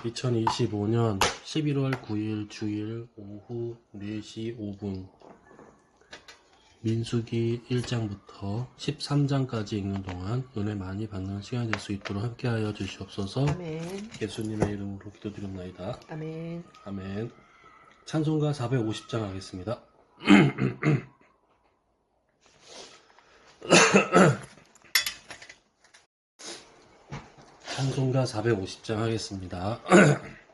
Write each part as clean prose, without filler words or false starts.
2025년 11월 9일 주일 오후 4시 5분 민수기 1장부터 13장까지 읽는 동안 은혜 많이 받는 시간이 될 수 있도록 함께하여 주시옵소서. 아멘. 예수님의 이름으로 기도드립나이다. 아멘. 아멘. 찬송가 450장 하겠습니다. 찬송가 450장 하겠습니다.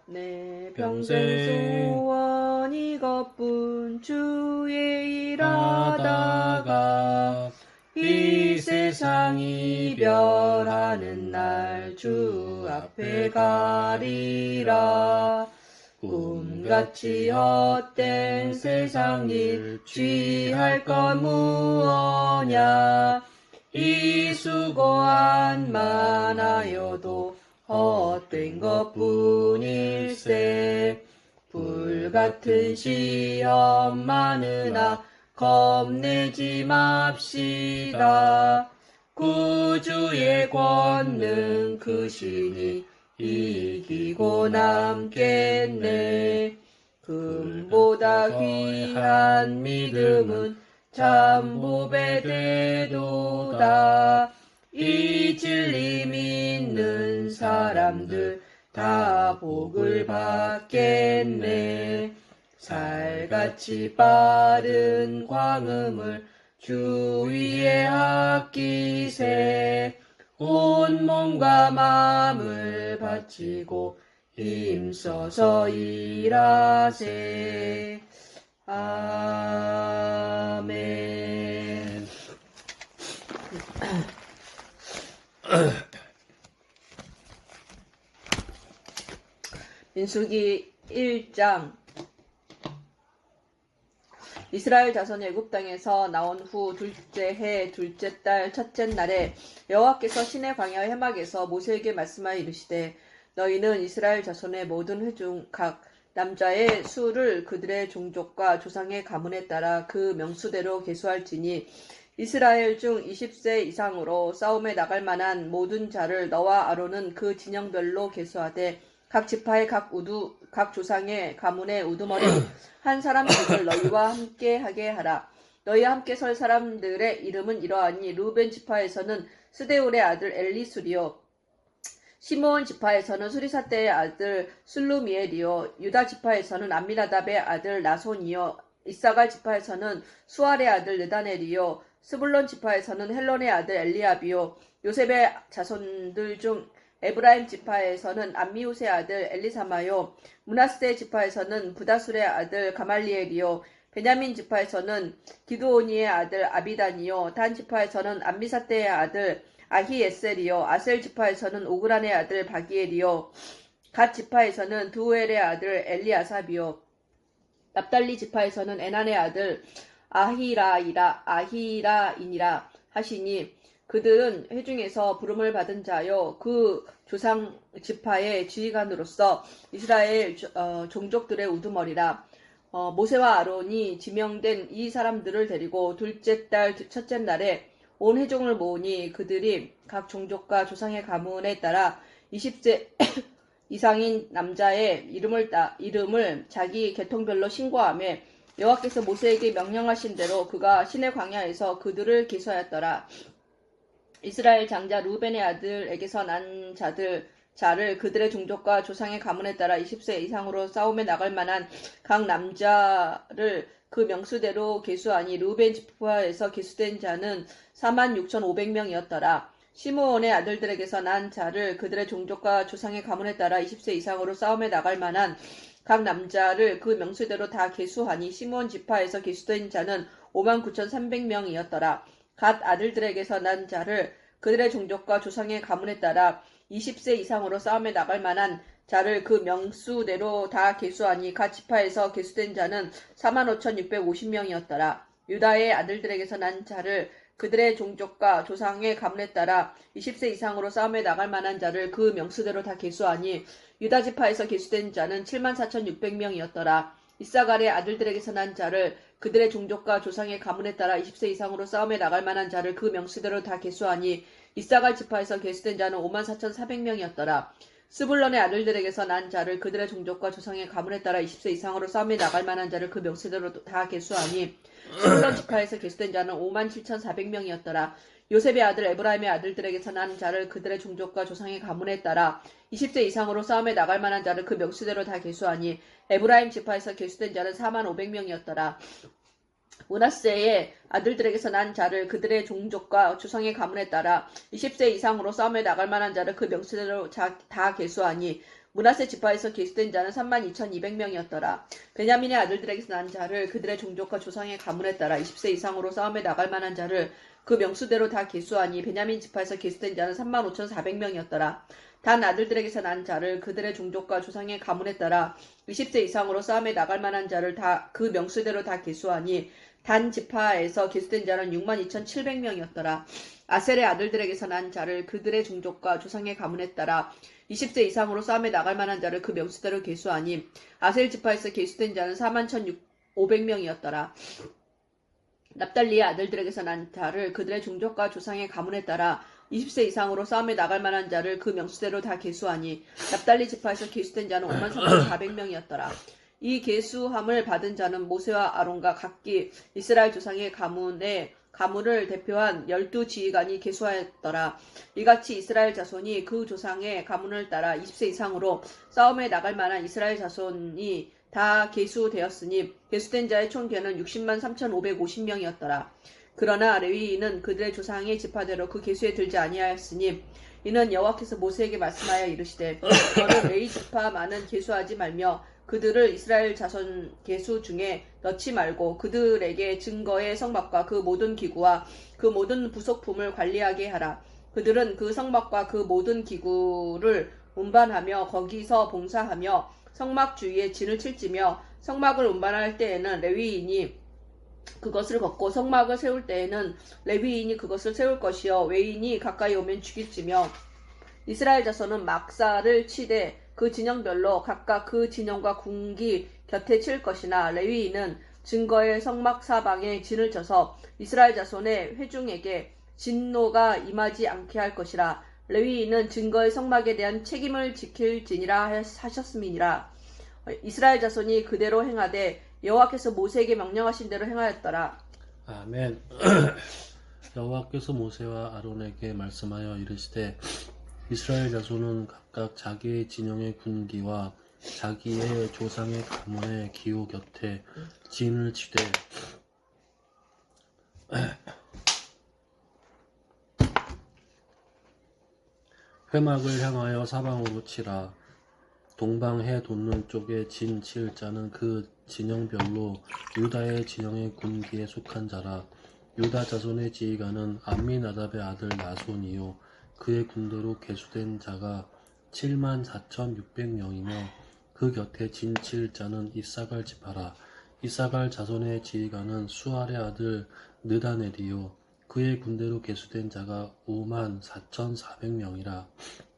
내 평생 소원 이것뿐 주의 일하다가 이 세상 이별하는 날 주 앞에 가리라. 꿈같이 헛된 세상 일 취할 건 무엇냐. 이 수고한 많아여도 헛된 것뿐일세. 불같은 시험 많으나 겁내지 맙시다. 구주의 권능 크시니 이기고 남겠네. 금보다 귀한 믿음은 참 보배 되도다. 이 진리 믿는 사람들 다 복을 받겠네. 살같이 빠른 광음을 주 위에 아끼세. 온 몸과 마음을 바치고 힘써서 일하세. 아멘. 민수기 1장. 이스라엘 자손이 애굽 땅에서 나온 후 둘째 해 둘째 달 첫째 날에 여호와께서 시내 광야 회막에서 모세에게 말씀하여 이르시되, 너희는 이스라엘 자손의 모든 회중 각 남자의 수를 그들의 종족과 조상의 가문에 따라 그 명수대로 계수할지니, 이스라엘 중 20세 이상으로 싸움에 나갈 만한 모든 자를 너와 아론은 그 진영별로 계수하되, 각 지파의 각 조상의 가문의 우두머리 한 사람씩을 너희와 함께 하게 하라. 너희와 함께 설 사람들의 이름은 이러하니, 루벤 지파에서는 스데울의 아들 엘리술이요, 시므온 지파에서는 수리사대의 아들 슬루미엘이요, 유다 지파에서는 암미나답의 아들 나손이요, 이사갈 지파에서는 수알의 아들 느다넬이요, 스불론 지파에서는 헬론의 아들 엘리압이요, 요셉의 자손들 중 에브라임 지파에서는 암미우스의 아들 엘리사마요, 므낫세 지파에서는 부다술의 아들 가말리엘이요, 베냐민 지파에서는 기드오니의 아들 아비단이요, 단 지파에서는 암미사대의 아들 아히에셀이요, 아셀 지파에서는 오그란의 아들 바기엘이요, 갓 지파에서는 두우엘의 아들 엘리아삽이요, 납달리 지파에서는 에난의 아들 아히라이니라 하시니, 그들은 회중에서 부름을 받은 자요, 그 조상 지파의 지휘관으로서 이스라엘 종족들의 우두머리라. 모세와 아론이 지명된 이 사람들을 데리고 둘째 달 첫째 날에 온 회중을 모으니, 그들이 각 종족과 조상의 가문에 따라 20세 이상인 남자의 이름을 자기 계통별로 신고하며, 여호와께서 모세에게 명령하신 대로 그가 시내 광야에서 그들을 계수하였더라. 이스라엘 장자 루벤의 아들에게서 난 자를 그들의 종족과 조상의 가문에 따라 20세 이상으로 싸움에 나갈 만한 각 남자를 그 명수대로 계수하니, 루벤 지파에서 계수된 자는 46,500명이었더라. 시므온의 아들들에게서 난 자를 그들의 종족과 조상의 가문에 따라 20세 이상으로 싸움에 나갈 만한 각 남자를 그 명수대로 다 계수하니, 시므온 지파에서 계수된 자는 59,300명이었더라. 갓 아들들에게서 난 자를 그들의 종족과 조상의 가문에 따라 20세 이상으로 싸움에 나갈 만한 자를 그 명수대로 다 계수하니, 갓 지파에서 계수된 자는 45,650명이었더라. 유다의 아들들에게서 난 자를 그들의 종족과 조상의 가문에 따라 20세 이상으로 싸움에 나갈 만한 자를 그 명수대로 다 계수하니, 유다 지파에서 계수된 자는 74,600명이었더라. 이사갈의 아들들에게서 난 자를 그들의 종족과 조상의 가문에 따라 20세 이상으로 싸움에 나갈 만한 자를 그 명수대로 다 계수하니, 이사갈 지파에서 계수된 자는 54,400명이었더라. 스불론의 아들들에게서 난 자를 그들의 종족과 조상의 가문에 따라 20세 이상으로 싸움에 나갈 만한 자를 그 명세대로 다 계수하니 스불론 지파에서 계수된 자는 57,400명이었더라. 요셉의 아들 에브라임의 아들들에게서 난 자를 그들의 종족과 조상의 가문에 따라 20세 이상으로 싸움에 나갈 만한 자를 그 명수대로 다 계수하니 에브라임 지파에서 계수된 자는 45,000명이었더라. 므낫세의 아들들에게서 난 자를 그들의 종족과 조상의 가문에 따라 20세 이상으로 싸움에 나갈 만한 자를 그 명수대로 다 계수하니 므낫세 지파에서 계수된 자는 32,200명이었더라. 베냐민의 아들들에게서 난 자를 그들의 종족과 조상의 가문에 따라 20세 이상으로 싸움에 나갈 만한 자를 그 명수대로 다 계수하니 베냐민 지파에서 계수된 자는 35,400명이었더라. 단 아들들에게서 난 자를 그들의 종족과 조상의 가문에 따라 20세 이상으로 싸움에 나갈 만한 자를 그 명수대로 다 계수하니 단 지파에서 계수된 자는 62,700명이었더라. 아셀의 아들들에게서 난 자를 그들의 종족과 조상의 가문에 따라 20세 이상으로 싸움에 나갈 만한 자를 그 명수대로 계수하니 아셀 지파에서 계수된 자는 41,500명이었더라. 납달리의 아들들에게서 난 자를 그들의 종족과 조상의 가문에 따라 20세 이상으로 싸움에 나갈 만한 자를 그 명수대로 다 계수하니 납달리 지파에서 계수된 자는 53,400명이었더라. 이 계수함을 받은 자는 모세와 아론과 각기 이스라엘 조상의 가문을 대표한 12지휘관이 계수하였더라. 이같이 이스라엘 자손이 그 조상의 가문을 따라 20세 이상으로 싸움에 나갈 만한 이스라엘 자손이 다 계수되었으니 계수된 자의 총계는 603,550명이었더라. 그러나 레위인은 그들의 조상의 지파대로 그 계수에 들지 아니하였으니 이는 여호와께서 모세에게 말씀하여 이르시되 너는 레위 지파만은 계수하지 말며 그들을 이스라엘 자손 계수 중에 넣지 말고 그들에게 증거의 성막과 그 모든 기구와 그 모든 부속품을 관리하게 하라. 그들은 그 성막과 그 모든 기구를 운반하며 거기서 봉사하며 성막 주위에 진을 칠지며 성막을 운반할 때에는 레위인이 그것을 걷고 성막을 세울 때에는 레위인이 그것을 세울 것이요 외인이 가까이 오면 죽일지며 이스라엘 자손은 막사를 치되 그 진영별로 각각 그 진영과 궁기 곁에 칠 것이나 레위인은 증거의 성막 사방에 진을 쳐서 이스라엘 자손의 회중에게 진노가 임하지 않게 할 것이라. 레위인은 증거의 성막에 대한 책임을 지킬지니라 하셨음이니라. 이스라엘 자손이 그대로 행하되 여호와께서 모세에게 명령하신 대로 행하였더라. 아멘. 여호와께서 모세와 아론에게 말씀하여 이르시되 이스라엘 자손은 각각 자기의 진영의 군기와 자기의 조상의 가문의 기호 곁에 진을 치되 회막을 향하여 사방으로 치라. 동방해 돋는 쪽에 진 칠 자는 그 진영별로 유다의 진영의 군기에 속한 자라. 유다 자손의 지휘관은 암미나답의 아들 나손이요 그의 군대로 계수된 자가 74,600명이며 그 곁에 진 칠 자는 이사갈 지파라. 이사갈 자손의 지휘관은 수알의 아들 느다넬이요 그의 군대로 계수된 자가 54,400명이라.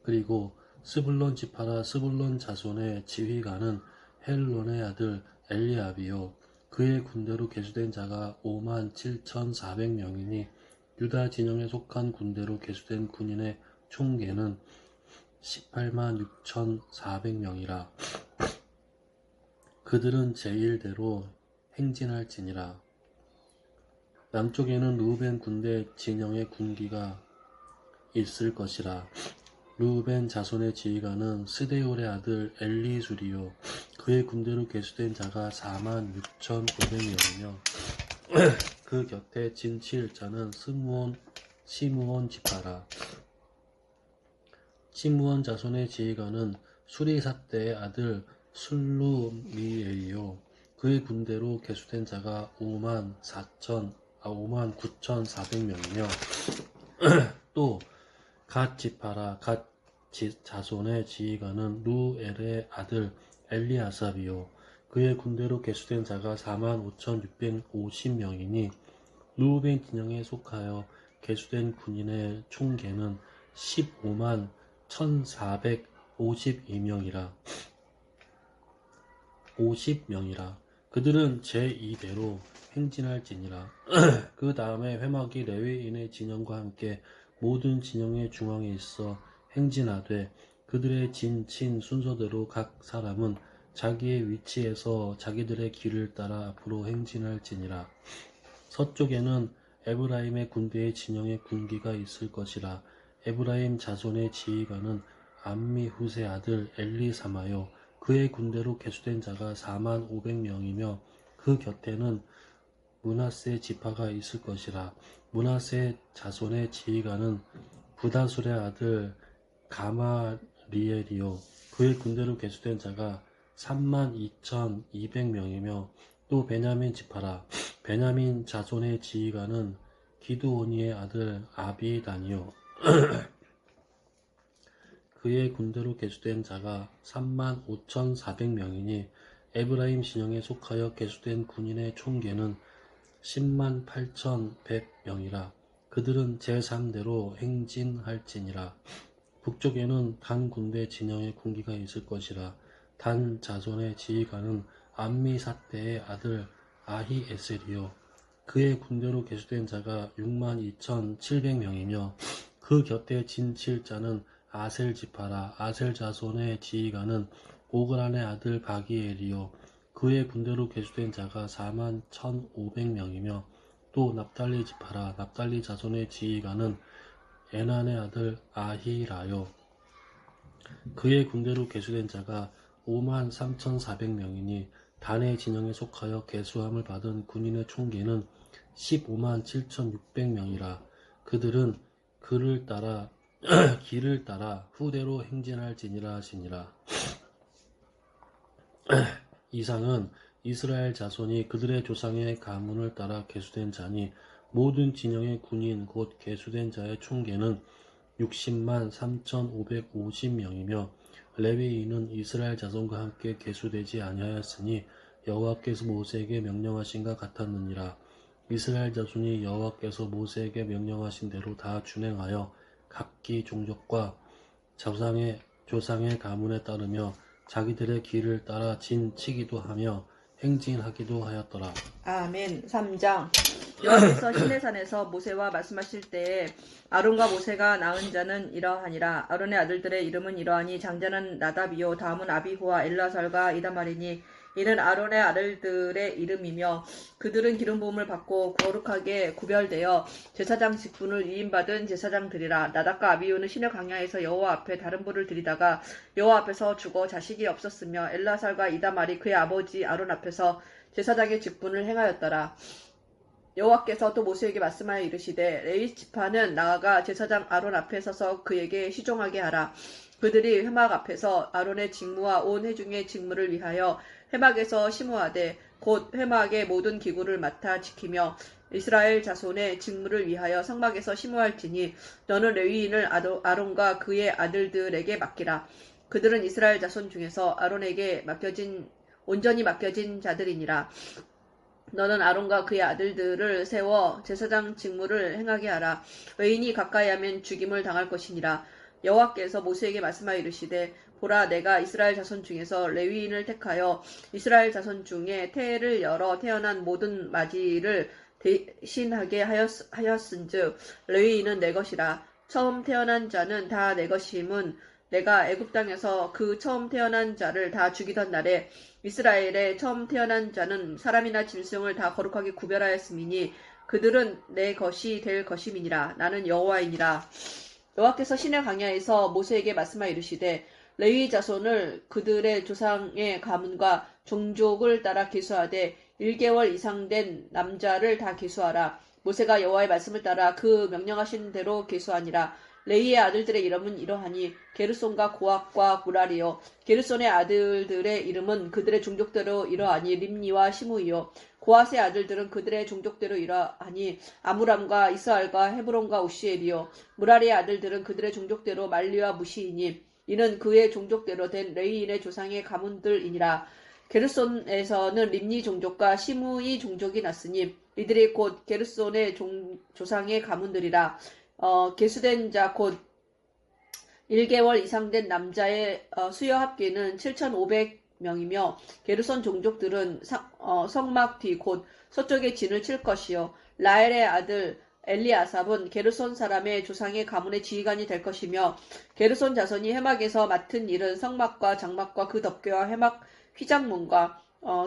그리고 스불론 지파라. 스불론 자손의 지휘관은 헬론의 아들 엘리압이요 그의 군대로 계수된 자가 57,400명이니 유다 진영에 속한 군대로 계수된 군인의 총계는 186,400명이라. 그들은 제1대로 행진할지니라. 남쪽에는 르우벤 군대 진영의 군기가 있을 것이라. 르우벤 자손의 지휘관은 스데올의 아들 엘리수리요 그의 군대로 계수된 자가 46,500명이며 그 곁에 진 칠 자는 시므온 지파라. 시므온 자손의 지휘관은 수리삿대의 아들 술루미엘이요 그의 군대로 계수된 자가 59,400명이며 또 갓 지파라. 갓 자손의 지휘관은 루엘의 아들 엘리아삽이요 그의 군대로 계수된 자가 45,650명이니 루벤 진영에 속하여 계수된 군인의 총계는 151,452명이라. 그들은 제2대로 행진할지니라. 그 다음에 회막이 레위인의 진영과 함께 모든 진영의 중앙에 있어 행진하되 그들의 진, 친 순서대로 각 사람은 자기의 위치에서 자기들의 길을 따라 앞으로 행진할지니라. 서쪽에는 에브라임의 군대의 진영의 군기가 있을 것이라. 에브라임 자손의 지휘관은 암미후세 아들 엘리사마요. 그의 군대로 계수된 자가 4만 500명이며 그 곁에는 므낫세 지파가 있을 것이라. 므낫세 자손의 지휘관은 부다술의 아들 가마리엘이요. 그의 군대로 계수된 자가 3만 2,200명이며 또 베냐민 지파라. 베냐민 자손의 지휘관은 기드오니의 아들 아비단이요. 그의 군대로 계수된 자가 3만 5,400명이니 에브라임 진영에 속하여 계수된 군인의 총계는 10만 8,100명이라. 그들은 제3대로 행진할지니라. 북쪽에는 단 군대 진영의 군기가 있을 것이라. 단 자손의 지휘관은 암미사대의 아들 아히에셀이요. 그의 군대로 계수된 자가 6만 2,700명이며 그 곁에 진칠 자는 아셀 지파라. 아셀 자손의 지휘관은 오그란의 아들 바기엘이요. 그의 군대로 계수된 자가 4만 1,500명이며 또 납달리 지파라. 납달리 자손의 지휘관은 에난의 아들 아히라요. 그의 군대로 계수된 자가 5만 3,400명이니 단의 진영에 속하여 계수함을 받은 군인의 총계는 15만 7,600명이라. 그들은 그를 따라 길을 따라 후대로 행진할지니라 하시니라. 이상은 이스라엘 자손이 그들의 조상의 가문을 따라 계수된 자니 모든 진영의 군인 곧 계수된 자의 총계는 60만 3,550명이며 레위인은 이스라엘 자손과 함께 계수되지 아니하였으니 여호와께서 모세에게 명령하신가 같았느니라. 이스라엘 자손이 여호와께서 모세에게 명령하신 대로 다 준행하여 각기 종족과 조상의 가문에 따르며 자기들의 길을 따라 진치기도 하며 행진하기도 하였더라. 아멘. 3장. 여호와께서 시내산에서 모세와 말씀하실 때에 아론과 모세가 낳은 자는 이러하니라. 아론의 아들들의 이름은 이러하니 장자는 나답이요 다음은 아비후와 엘라살과 이다말이니 이는 아론의 아들들의 이름이며 그들은 기름 부음을 받고 거룩하게 구별되어 제사장 직분을 위임받은 제사장들이라. 나답과 아비후는 시내 광야에서 여호와 앞에 다른 불을 들이다가 여호와 앞에서 죽어 자식이 없었으며 엘라살과 이다말이 그의 아버지 아론 앞에서 제사장의 직분을 행하였더라. 여호와께서 또 모세에게 말씀하여 이르시되 레위 지파는 나아가 제사장 아론 앞에 서서 그에게 시종하게 하라. 그들이 회막 앞에서 아론의 직무와 온 회중의 직무를 위하여 회막에서 심우하되 곧 회막의 모든 기구를 맡아 지키며 이스라엘 자손의 직무를 위하여 성막에서 심우할지니 너는 레위인을 아론과 그의 아들들에게 맡기라. 그들은 이스라엘 자손 중에서 아론에게 온전히 맡겨진 자들이니라. 너는 아론과 그의 아들들을 세워 제사장 직무를 행하게 하라. 외인이 가까이 하면 죽임을 당할 것이니라. 여호와께서 모세에게 말씀하여 이르시되 보라 내가 이스라엘 자손 중에서 레위인을 택하여 이스라엘 자손 중에 태를 열어 태어난 모든 마지를 대신하게 하였은즉 레위인은 내 것이라. 처음 태어난 자는 다 내 것임은 내가 애굽 땅에서 그 처음 태어난 자를 다 죽이던 날에 이스라엘의 처음 태어난 자는 사람이나 짐승을 다 거룩하게 구별하였음이니 그들은 내 것이 될 것임이니라. 나는 여호와이니라. 여호와께서 시내 광야에서 모세에게 말씀하여 이르시되 레위 자손을 그들의 조상의 가문과 종족을 따라 계수하되 1개월 이상 된 남자를 다 계수하라. 모세가 여호와의 말씀을 따라 그 명령하신 대로 계수하니라. 레위의 아들들의 이름은 이러하니 게르손과 고학과 무라리요. 게르손의 아들들의 이름은 그들의 종족대로 이러하니 림니와 시므이요. 고핫의 아들들은 그들의 종족대로 이러하니 아므람과 이스알과 헤브론과 우시엘이요. 무라리의 아들들은 그들의 종족대로 말리와 무시이니 이는 그의 종족대로 된 레위인의 조상의 가문들이니라. 게르손에서는 림니 종족과 시므이 종족이 났으니 이들이 곧 게르손의 조상의 가문들이라. 계수된 자 곧 1개월 이상 된 남자의 수여 합계는 7,500명이며 게르손 종족들은 성막 뒤 곧 서쪽에 진을 칠 것이요. 라엘의 아들 엘리아삽은 게르손 사람의 조상의 가문의 지휘관이 될 것이며 게르손 자손이 회막에서 맡은 일은 성막과 장막과 그 덮개와 회막 휘장문과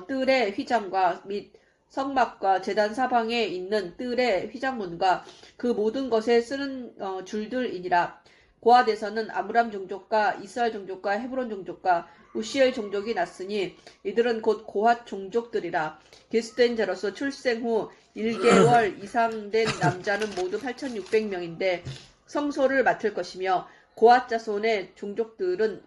뜰의 휘장과 및 성막과 제단 사방에 있는 뜰의 휘장문과 그 모든 것에 쓰는 줄들이니라. 고앗에서는 아므람 종족과 이스라엘 종족과 헤브론 종족과 우시엘 종족이 났으니 이들은 곧 고앗 종족들이라. 게스된 자로서 출생 후 1개월 이상 된 남자는 모두 8,600명인데 성소를 맡을 것이며 고앗 자손의 종족들은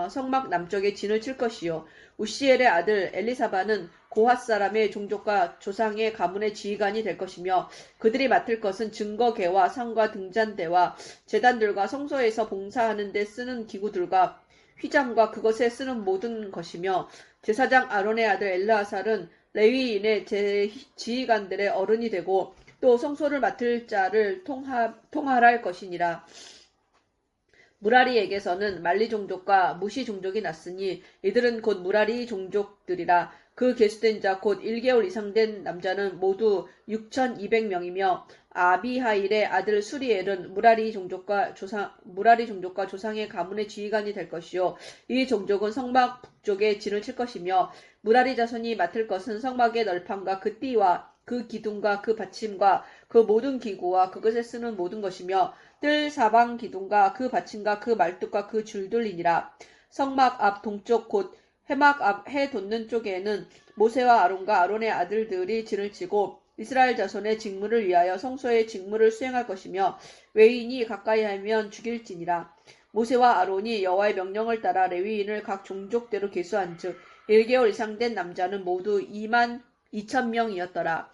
성막 남쪽에 진을 칠 것이요 우시엘의 아들 엘리사바는 고앗 사람의 종족과 조상의 가문의 지휘관이 될 것이며 그들이 맡을 것은 증거계와 상과 등잔대와 제단들과 성소에서 봉사하는 데 쓰는 기구들과 휘장과 그것에 쓰는 모든 것이며 제사장 아론의 아들 엘르아살은 레위인의 지휘관들의 어른이 되고 또 성소를 맡을 자를 통할할 것이니라. 무라리에게서는 말리 종족과 무시 종족이 났으니 이들은 곧 무라리 종족들이라. 그 계수된 자 곧 1개월 이상 된 남자는 모두 6,200명이며 아비하일의 아들 수리엘은 무라리 종족과 조상의 가문의 지휘관이 될 것이요 이 종족은 성막 북쪽에 진을 칠 것이며 무라리 자손이 맡을 것은 성막의 널판과 그 띠와 그 기둥과 그 받침과 그 모든 기구와 그것에 쓰는 모든 것이며 뜰 사방 기둥과 그 받침과 그 말뚝과 그 줄들이니라. 성막 앞 동쪽 곧 회막 앞 해 돋는 쪽에는 모세와 아론과 아론의 아들들이 진을 치고 이스라엘 자손의 직무를 위하여 성소의 직무를 수행할 것이며 외인이 가까이 하면 죽일지니라. 모세와 아론이 여호와의 명령을 따라 레위인을 각 종족대로 계수한즉 1개월 이상 된 남자는 모두 22,000명이었더라.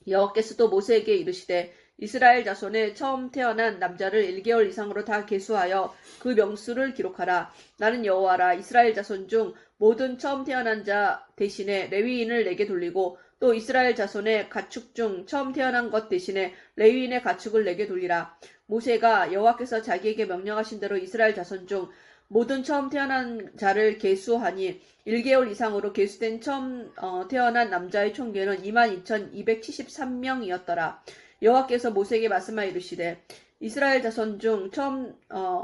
여호와께서 또 모세에게 이르시되 이스라엘 자손의 처음 태어난 남자를 1개월 이상으로 다 계수하여 그 명수를 기록하라. 나는 여호와라. 이스라엘 자손 중 모든 처음 태어난 자 대신에 레위인을 내게 돌리고 또 이스라엘 자손의 가축 중 처음 태어난 것 대신에 레위인의 가축을 내게 돌리라. 모세가 여호와께서 자기에게 명령하신 대로 이스라엘 자손 중 모든 처음 태어난 자를 계수하니 1개월 이상으로 계수된 처음 태어난 남자의 총계는 22,273명이었더라. 여호와께서 모세에게 말씀하여 이르시되 이스라엘 자손 중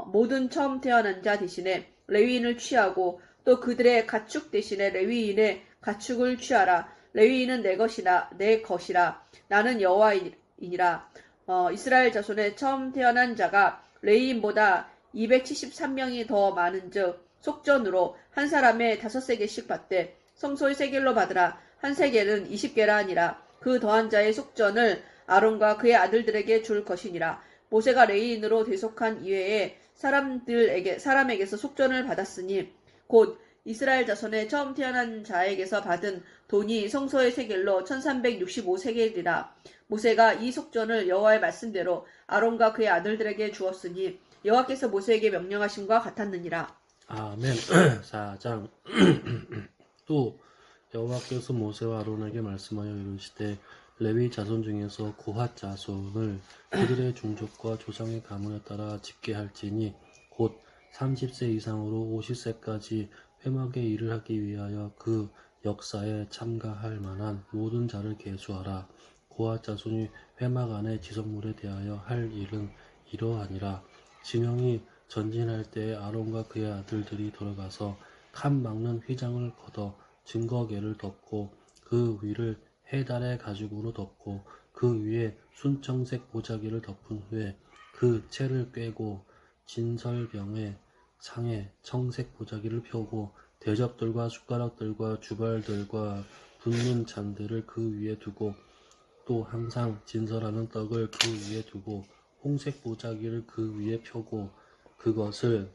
모든 처음 태어난 자 대신에 레위인을 취하고 또 그들의 가축 대신에 레위인의 가축을 취하라. 레위인은 내 것이라 나는 여호와이니라. 이스라엘 자손의 처음 태어난 자가 레위인보다 273명이 더 많은즉 속전으로 한 사람에 5세겔씩 받되 성소의 세겔로 받으라. 한 세겔은 20게라 하니라. 그 더한 자의 속전을 아론과 그의 아들들에게 줄 것이니라. 모세가 레위인으로 대속한 이외에 사람에게서 속전을 받았으니 곧 이스라엘 자손의 처음 태어난 자에게서 받은 돈이 성소의 세겔로 1365세겔이라. 모세가 이 속전을 여호와의 말씀대로 아론과 그의 아들들에게 주었으니 여호와께서 모세에게 명령하심과 같았느니라. 아멘. 4장. 또 여호와께서 모세와 아론에게 말씀하여 이르시되 레위 자손 중에서 고핫 자손을 그들의 종족과 조상의 가문에 따라 집계할지니 곧 30세 이상으로 50세까지 회막의 일을 하기 위하여 그 역사에 참가할 만한 모든 자를 계수하라. 고핫 자손이 회막 안의 지성물에 대하여 할 일은 이러하니라. 진영이 전진할 때에 아론과 그의 아들들이 들어가서 칸 막는 휘장을 걷어 증거계를 덮고 그 위를 해달의 가죽으로 덮고 그 위에 순청색 보자기를 덮은 후에 그 채를 꿰고 진설병의 상에 청색 보자기를 펴고 대접들과 숟가락들과 주발들과 붓는 잔들을 그 위에 두고 또 항상 진설하는 떡을 그 위에 두고 홍색 보자기를 그 위에 펴고 그것을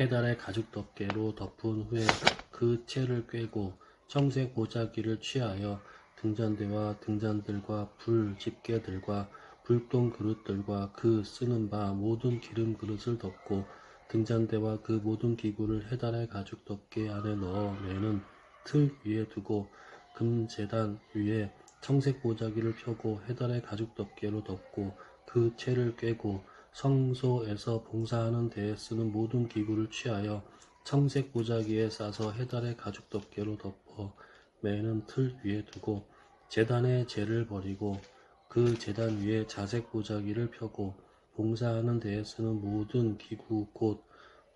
해달의 가죽 덮개로 덮은 후에 그 채를 꿰고 청색 보자기를 취하여 등잔대와 등잔들과 불 집게들과 불똥 그릇들과 그 쓰는 바 모든 기름 그릇을 덮고 등잔대와 그 모든 기구를 해달의 가죽 덮개 안에 넣어 매는 틀 위에 두고 금제단 위에 청색 보자기를 펴고 해달의 가죽 덮개로 덮고 그 채를 꿰고 성소에서 봉사하는 데에 쓰는 모든 기구를 취하여 청색 보자기에 싸서 해달의 가죽 덮개로 덮어 매는 틀 위에 두고 제단에 재를 버리고 그 제단 위에 자색 보자기를 펴고 봉사하는 데에 쓰는 모든 기구 곧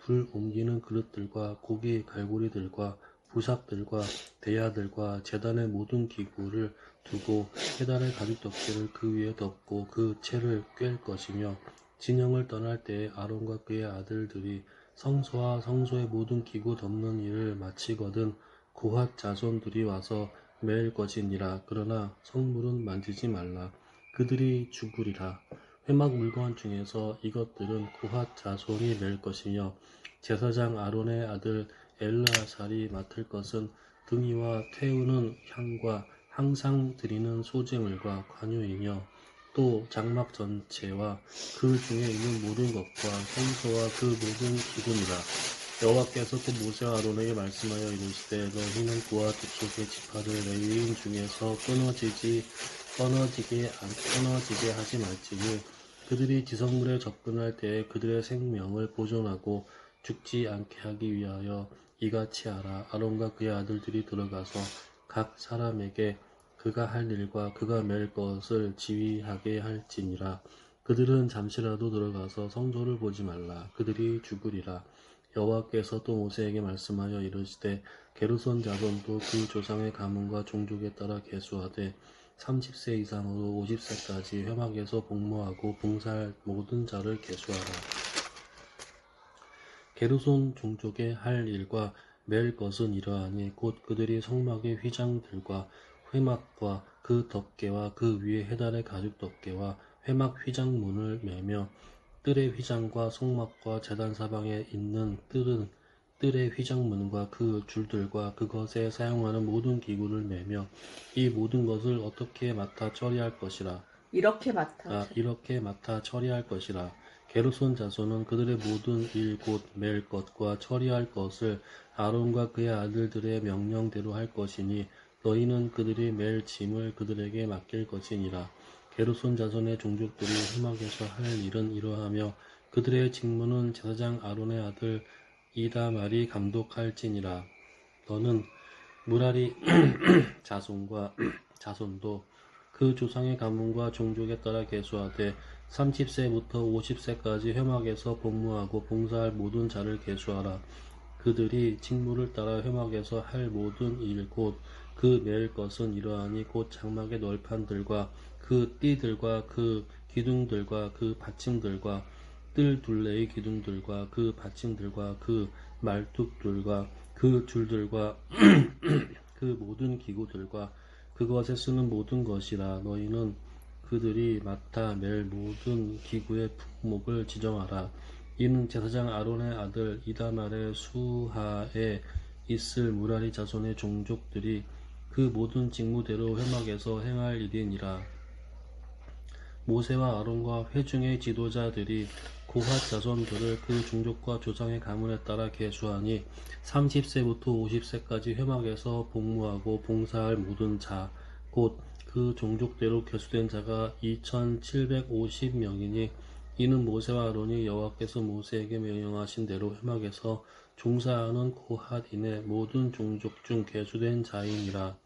불 옮기는 그릇들과 고기 갈고리들과 부삭들과 대야들과 제단의 모든 기구를 두고 해달의 가죽 덮개를 그 위에 덮고 그 채를 꿰을 것이며 진영을 떠날 때에 아론과 그의 아들들이 성소와 성소의 모든 기구 덮는 일을 마치거든 고핫 자손들이 와서 매일 것이니라. 그러나 성물은 만지지 말라. 그들이 죽으리라. 회막 물건 중에서 이것들은 고핫 자손이 맬 것이며 제사장 아론의 아들 엘르아살이 맡을 것은 등이와 태우는 향과 항상 드리는 소재물과 관유이며 또 장막 전체와 그 중에 있는 모든 것과 성소와 그 모든 기구니라. 여호와께서 또 모세와 아론에게 말씀하여 이르시되 너희는 그와 족속의 지파를 레위인 중에서 끊어지게 하지 말지니 그들이 지성물에 접근할 때에 그들의 생명을 보존하고 죽지 않게 하기 위하여 이같이 하라. 아론과 그의 아들들이 들어가서 각 사람에게 그가 할 일과 그가 맬 것을 지휘하게 할지니라. 그들은 잠시라도 들어가서 성소를 보지 말라. 그들이 죽으리라. 여호와께서 또 모세에게 말씀하여 이르시되 게르손 자손도 그 조상의 가문과 종족에 따라 계수하되 30세 이상으로 50세까지 회막에서 복무하고 봉사할 모든 자를 계수하라. 게르손 종족의 할 일과 맬 것은 이러하니 곧 그들이 성막의 휘장들과 회막과 그 덮개와 그 위에 해달의 가죽 덮개와 회막 휘장문을 매며 뜰의 휘장과 성막과 제단 사방에 있는 뜰의 휘장문과 그 줄들과 그것에 사용하는 모든 기구를 매며 이 모든 것을 어떻게 맡아 처리할 것이라. 이렇게 맡아. 이렇게 맡아 처리할 것이라. 게르손 자손은 그들의 모든 일 곧 맬 것과 처리할 것을 아론과 그의 아들들의 명령대로 할 것이니 너희는 그들이 맬 짐을 그들에게 맡길 것이니라. 게르손 자손의 종족들이 회막에서 할 일은 이러하며 그들의 직무는 제사장 아론의 아들 이다말이 감독할지니라. 너는 무라리 자손도 그 조상의 가문과 종족에 따라 계수하되 30세부터 50세까지 회막에서 복무하고 봉사할 모든 자를 계수하라. 그들이 직무를 따라 회막에서 할 모든 일 곧 그 맬 것은 이러하니 곧 장막의 널판들과 그 띠들과 그 기둥들과 그 받침들과 뜰 둘레의 기둥들과 그 받침들과 그 말뚝들과 그 줄들과 그 모든 기구들과 그것에 쓰는 모든 것이라. 너희는 그들이 맡아 맬 모든 기구의 품목을 지정하라. 이는 제사장 아론의 아들 이다말의 수하에 있을 무라리 자손의 종족들이 그 모든 직무대로 회막에서 행할 일이니라. 모세와 아론과 회중의 지도자들이 고핫 자손들을 그 종족과 조상의 가문에 따라 계수하니 30세부터 50세까지 회막에서 복무하고 봉사할 모든 자, 곧 그 종족대로 계수된 자가 2750명이니 이는 모세와 아론이 여호와께서 모세에게 명령하신 대로 회막에서 종사하는 고핫인의 모든 종족 중 계수된 자이니라.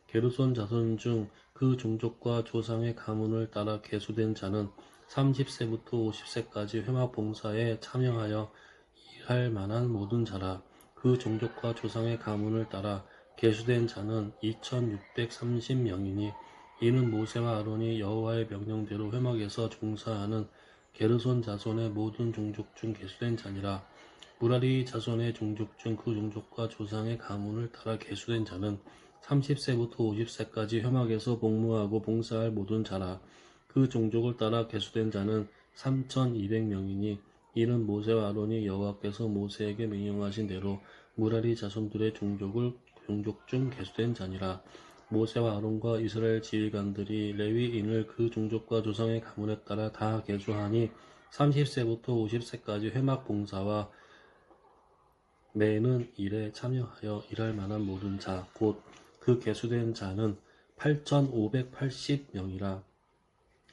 게르손 자손 중 그 종족과 조상의 가문을 따라 계수된 자는 30세부터 50세까지 회막 봉사에 참여하여 일할 만한 모든 자라. 그 종족과 조상의 가문을 따라 계수된 자는 2630명이니 이는 모세와 아론이 여호와의 명령대로 회막에서 종사하는 게르손 자손의 모든 종족 중 계수된 자니라. 무라리 자손의 종족 중 그 종족과 조상의 가문을 따라 계수된 자는 30세부터 50세까지 회막에서 복무하고 봉사할 모든 자라. 그 종족을 따라 계수된 자는 3200명이니 이는 모세와 아론이 여호와께서 모세에게 명령하신 대로 무라리 자손들의 종족 중 계수된 자니라. 모세와 아론과 이스라엘 지휘관들이 레위인을 그 종족과 조상의 가문에 따라 다 계수하니 30세부터 50세까지 회막 봉사와 매는 일에 참여하여 일할 만한 모든 자, 곧 그 계수된 자는 8580명이라.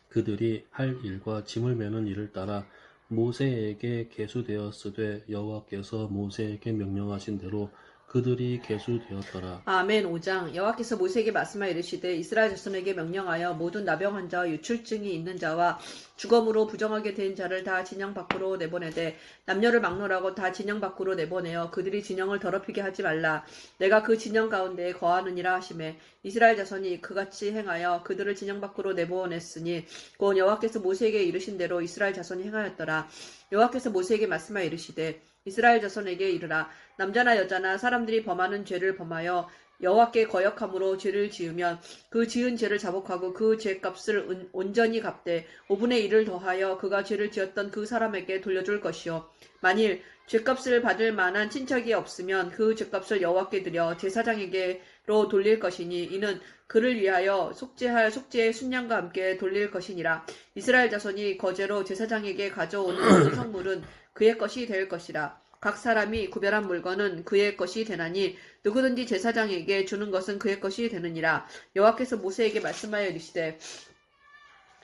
그들이 할 일과 짐을 매는 일을 따라 모세에게 계수되었으되 여호와께서 모세에게 명령하신 대로 그들이 계수되었더라. 아멘. 5장. 여호와께서 모세에게 말씀하여 이르시되 이스라엘 자손에게 명령하여 모든 나병 환자와 유출증이 있는 자와 주검으로 부정하게 된 자를 다 진영 밖으로 내보내되 남녀를 막론하고 다 진영 밖으로 내보내어 그들이 진영을 더럽히게 하지 말라. 내가 그 진영 가운데에 거하느니라 하시매 이스라엘 자손이 그같이 행하여 그들을 진영 밖으로 내보냈으니 곧 여호와께서 모세에게 이르신 대로 이스라엘 자손이 행하였더라. 여호와께서 모세에게 말씀하여 이르시되 이스라엘 자손에게 이르라. 남자나 여자나 사람들이 범하는 죄를 범하여 여호와께 거역함으로 죄를 지으면 그 지은 죄를 자복하고 그 죄값을 온전히 갚되 5분의 1을 더하여 그가 죄를 지었던 그 사람에게 돌려줄 것이요 만일 죄값을 받을 만한 친척이 없으면 그 죄값을 여호와께 드려 제사장에게로 돌릴 것이니 이는 그를 위하여 속죄할 속죄의 순양과 함께 돌릴 것이니라. 이스라엘 자손이 거제로 제사장에게 가져오는 모든 성물은 그의 것이 될 것이라. 각 사람이 구별한 물건은 그의 것이 되나니 누구든지 제사장에게 주는 것은 그의 것이 되느니라. 여호와께서 모세에게 말씀하여 이르시되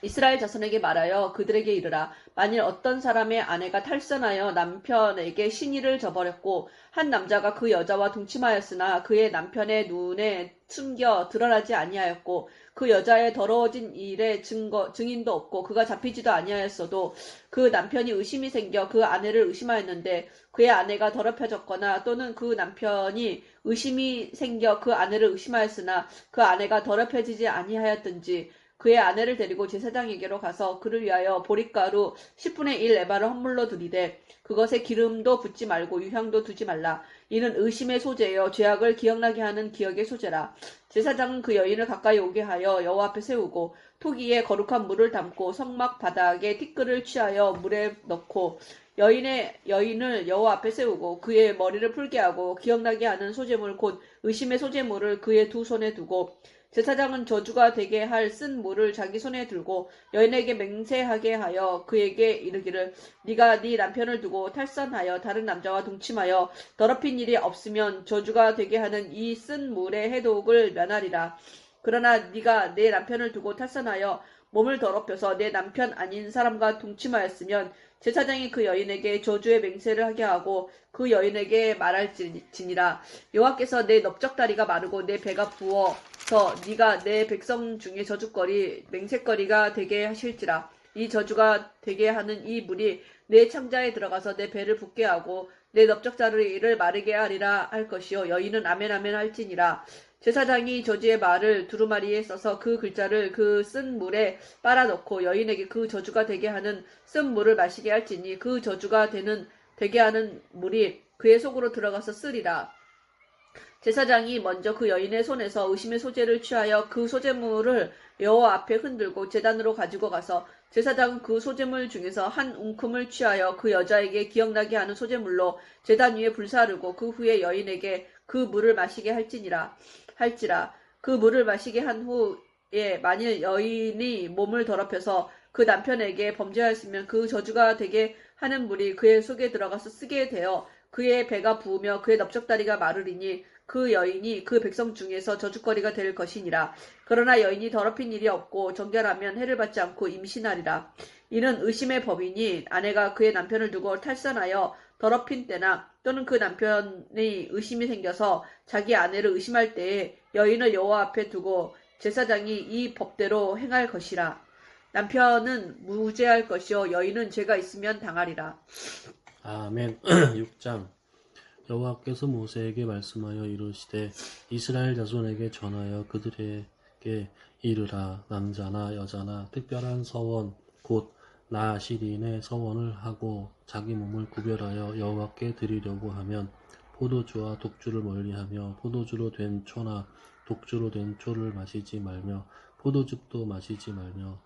이스라엘 자손에게 말하여 그들에게 이르라. 만일 어떤 사람의 아내가 탈선하여 남편에게 신의를 저버렸고 한 남자가 그 여자와 동침하였으나 그의 남편의 눈에 숨겨 드러나지 아니하였고 그 여자의 더러워진 일의 증인도 없고 그가 잡히지도 아니하였어도 그 남편이 의심이 생겨 그 아내를 의심하였는데 그의 아내가 더럽혀졌거나 또는 그 남편이 의심이 생겨 그 아내를 의심하였으나 그 아내가 더럽혀지지 아니하였든지 그의 아내를 데리고 제사장에게로 가서 그를 위하여 보릿가루 10분의 1 에바를 헌물로 드리되 그것에 기름도 붓지 말고 유향도 두지 말라. 이는 의심의 소재여 죄악을 기억나게 하는 기억의 소재라. 제사장은 그 여인을 가까이 오게 하여 여호와 앞에 세우고 토기에 거룩한 물을 담고 성막 바닥에 티끌을 취하여 물에 넣고 여인을 여호와 앞에 세우고 그의 머리를 풀게 하고 기억나게 하는 소재물 곧 의심의 소재물을 그의 두 손에 두고 제사장은 저주가 되게 할 쓴 물을 자기 손에 들고 여인에게 맹세하게 하여 그에게 이르기를 네가 네 남편을 두고 탈선하여 다른 남자와 동침하여 더럽힌 일이 없으면 저주가 되게 하는 이 쓴 물의 해독을 면하리라. 그러나 네가 내 남편을 두고 탈선하여 몸을 더럽혀서 내 남편 아닌 사람과 동침하였으면 제사장이 그 여인에게 저주의 맹세를 하게 하고 그 여인에게 말할지니라. 여호와께서 내 넓적다리가 마르고 내 배가 부어서 네가 내 백성 중에 저주거리 맹세거리가 되게 하실지라. 이 저주가 되게 하는 이 물이 내 창자에 들어가서 내 배를 붓게 하고 내 넓적다리를 마르게 하리라 할 것이요 여인은 아멘 아멘 할지니라. 제사장이 저주의 말을 두루마리에 써서 그 글자를 그 쓴 물에 빨아넣고 여인에게 그 저주가 되게 하는 쓴 물을 마시게 할지니 그 저주가 되게 하는 물이 그의 속으로 들어가서 쓰리라. 제사장이 먼저 그 여인의 손에서 의심의 소재를 취하여 그 소재물을 여호와 앞에 흔들고 제단으로 가지고 가서 제사장은 그 소재물 중에서 한 웅큼을 취하여 그 여자에게 기억나게 하는 소재물로 제단 위에 불사르고 그 후에 여인에게 그 물을 마시게 할지라. 그 물을 마시게 한 후에 만일 여인이 몸을 더럽혀서 그 남편에게 범죄하였으면 그 저주가 되게 하는 물이 그의 속에 들어가서 쓰게 되어 그의 배가 부으며 그의 넓적다리가 마르리니 그 여인이 그 백성 중에서 저주거리가 될 것이니라. 그러나 여인이 더럽힌 일이 없고 정결하면 해를 받지 않고 임신하리라. 이는 의심의 법이니 아내가 그의 남편을 두고 탈선하여 더럽힌 때나 또는 그 남편이 의심이 생겨서 자기 아내를 의심할 때에 여인을 여호와 앞에 두고 제사장이 이 법대로 행할 것이라. 남편은 무죄할 것이요 여인은 죄가 있으면 당하리라. 아멘. 6장. 여호와께서 모세에게 말씀하여 이르시되 이스라엘 자손에게 전하여 그들에게 이르라. 남자나 여자나 특별한 서원 곧 나시린의 서원을 하고 자기 몸을 구별하여 여호와께 드리려고 하면 포도주와 독주를 멀리하며 포도주로 된 초나 독주로 된 초를 마시지 말며 포도즙도 마시지 말며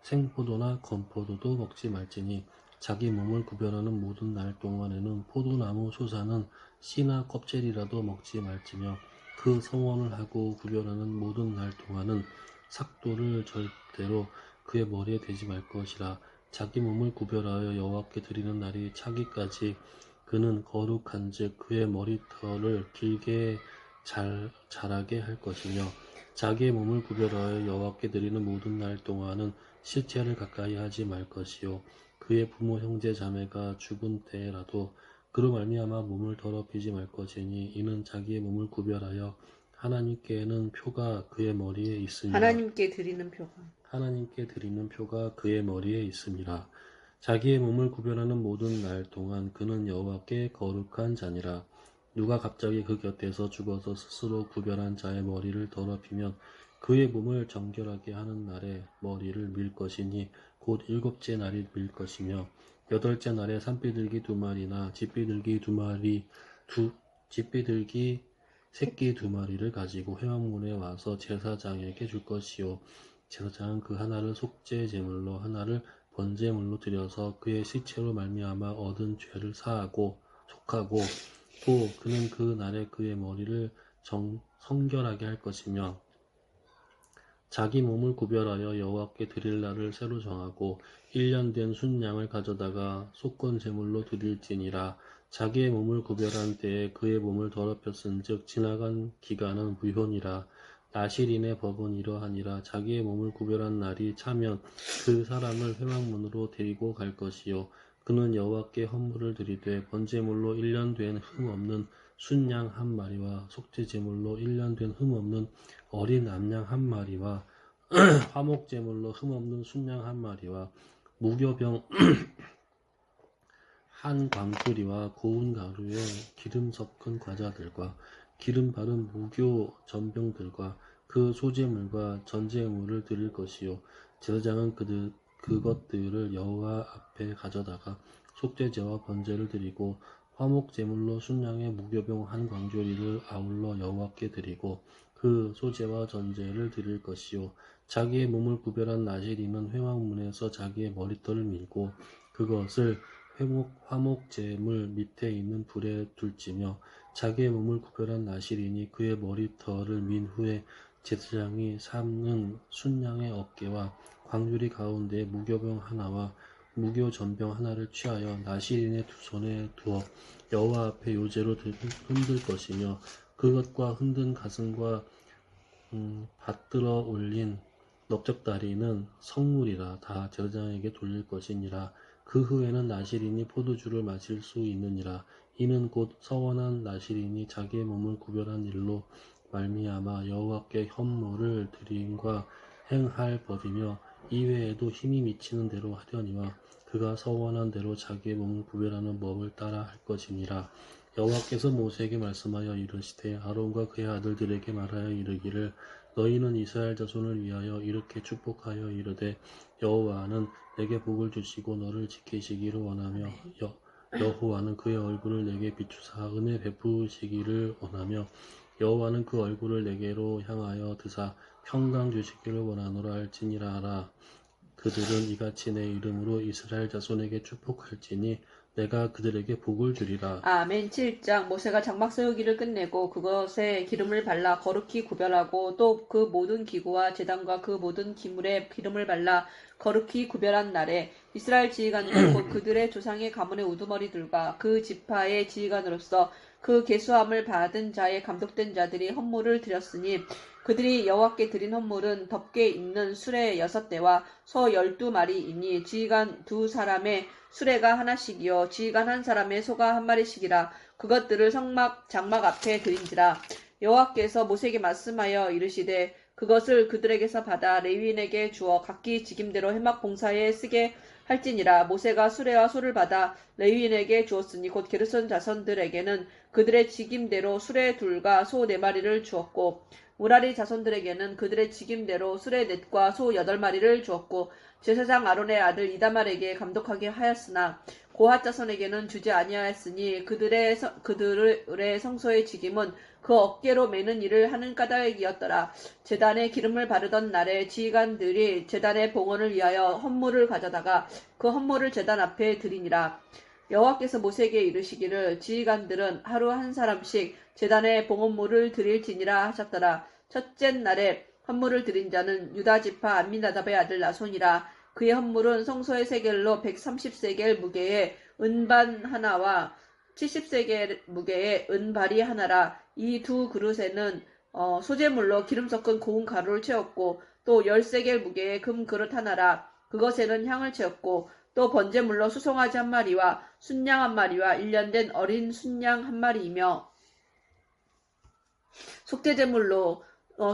생포도나 건포도도 먹지 말지니 자기 몸을 구별하는 모든 날 동안에는 포도나무 소사는 씨나 껍질이라도 먹지 말지며 그 성원을 하고 구별하는 모든 날 동안은 삭도를 절대로 그의 머리에 대지 말 것이라. 자기 몸을 구별하여 여호와께 드리는 날이 차기까지 그는 거룩한즉 그의 머리털을 길게 자라게 할 것이며 자기의 몸을 구별하여 여호와께 드리는 모든 날 동안은 시체를 가까이 하지 말 것이요 그의 부모 형제 자매가 죽은 때라도 그로 말미암아 몸을 더럽히지 말 것이니 이는 자기의 몸을 구별하여 하나님께는 표가 그의 머리에 있음이라. 하나님께 드리는 표가. 하나님께 드리는 표가 그의 머리에 있음이라. 자기의 몸을 구별하는 모든 날 동안 그는 여호와께 거룩한 자니라. 누가 갑자기 그 곁에서 죽어서 스스로 구별한 자의 머리를 더럽히면 그의 몸을 정결하게 하는 날에 머리를 밀 것이니 곧 일곱째 날이 밀 것이며 여덟째 날에 산비둘기 2마리나 집비둘기 2마리 집비둘기 새끼 2마리를 가지고 회막문에 와서 제사장에게 줄 것이요 제사장은 그 하나를 속죄 제물로 하나를 번제물로 드려서 그의 시체로 말미암아 얻은 죄를 사하고 속하고 또 그는 그 날에 그의 머리를 성결하게 할 것이며 자기 몸을 구별하여 여호와께 드릴 날을 새로 정하고 1년 된 순양을 가져다가 속건 제물로 드릴지니라. 자기의 몸을 구별한 때에 그의 몸을 더럽혔은즉 지나간 기간은 무효니라. 나실인의 법은 이러하니라. 자기의 몸을 구별한 날이 차면 그 사람을 회막문으로 데리고 갈 것이요 그는 여호와께 헌물을 드리되 번제물로 1년 된 흠 없는 순양 한 마리와 속죄제물로 1년 된 흠 없는 어린 암양 한 마리와 화목제물로 흠없는 순양 한 마리와 무교병 한 광주리와 고운 가루에 기름 섞은 과자들과 기름 바른 무교 전병들과 그 소제물과 전제물을 드릴 것이요 제사장은 그것들을 여호와 앞에 가져다가 속죄제와 번제를 드리고 화목제물로 순양의 무교병 한 광주리를 아울러 여호와께 드리고 그 소제와 전제를 드릴 것이요 자기의 몸을 구별한 나시린은 회막문에서 자기의 머리털을 밀고 그것을 화목제물 밑에 있는 불에 둘지며 자기의 몸을 구별한 나시린이 그의 머리털을 민 후에 제사장이 삶는 순양의 어깨와 광주리 가운데 무교병 하나와 무교전병 하나를 취하여 나시린의 두 손에 두어 여호와 앞에 요제로 흔들 것이며 그것과 흔든 가슴과 받들어 올린 넓적다리는 성물이라 다 제사장에게 돌릴 것이니라. 그 후에는 나시린이 포도주를 마실 수 있느니라. 이는 곧 서원한 나시린이 자기의 몸을 구별한 일로 말미암아 여호와께 헌물을 드림과 행할 법이며 이외에도 힘이 미치는 대로 하려니와 그가 서원한 대로 자기의 몸을 구별하는 법을 따라 할 것이니라. 여호와께서 모세에게 말씀하여 이르시되 아론과 그의 아들들에게 말하여 이르기를 너희는 이스라엘 자손을 위하여 이렇게 축복하여 이르되 여호와는 내게 복을 주시고 너를 지키시기를 원하며 여호와는 그의 얼굴을 내게 비추사 은혜 베푸시기를 원하며 여호와는 그 얼굴을 내게로 향하여 드사 평강 주시기를 원하노라 할지니라 하라. 그들은 이같이 내 이름으로 이스라엘 자손에게 축복할지니 내가 그들에게 복을 주리라. 아멘. 7장 모세가 장막 세우기를 끝내고 그것에 기름을 발라 거룩히 구별하고 또 그 모든 기구와 제단과 그 모든 기물에 기름을 발라 거룩히 구별한 날에 이스라엘 지휘관들 곧 그들의 조상의 가문의 우두머리들과 그 지파의 지휘관으로서 그 계수함을 받은 자의 감독된 자들이 헌물을 드렸으니 그들이 여호와께 드린 헌물은 덮개 있는 수레 6대와 소 12마리이니 지휘관 2사람의 수레가 하나씩이요 지휘관 한 사람의 소가 한 마리씩이라. 그것들을 장막 앞에 드린지라. 여호와께서 모세에게 말씀하여 이르시되 그것을 그들에게서 받아 레위인에게 주어 각기 직임대로 회막 봉사에 쓰게 할지니라. 모세가 수레와 소를 받아 레위인에게 주었으니 곧 게르손 자손들에게는 그들의 직임대로 수레 2과 소 4마리를 주었고 무라리 자손들에게는 그들의 직임대로 수레 4과 소 8마리를 주었고 제사장 아론의 아들 이다말에게 감독하게 하였으나 고핫 자손에게는 주지 아니하였으니 그들의 성소의 직임은 그 어깨로 매는 일을 하는 까닭이었더라. 제단에 기름을 바르던 날에 지휘관들이 제단의 봉헌을 위하여 헌물을 가져다가 그 헌물을 제단 앞에 드리니라. 여호와께서 모세에게 이르시기를 지휘관들은 하루 한 사람씩 제단에 봉헌물을 드릴지니라 하셨더라. 첫째 날에 헌물을 드린 자는 유다 지파 암미나답의 아들 나손이라. 그의 헌물은 성소의 세겔로 130세겔 무게의 은반 하나와 70세겔 무게의 은발이 하나라. 이 두 그릇에는 소재물로 기름 섞은 고운 가루를 채웠고 또 10세겔 무게의 금 그릇 하나라. 그것에는 향을 채웠고 또 번제물로 수송아지 한 마리와 순양 한 마리와 1년 된 어린 순양 한 마리이며 속죄제물로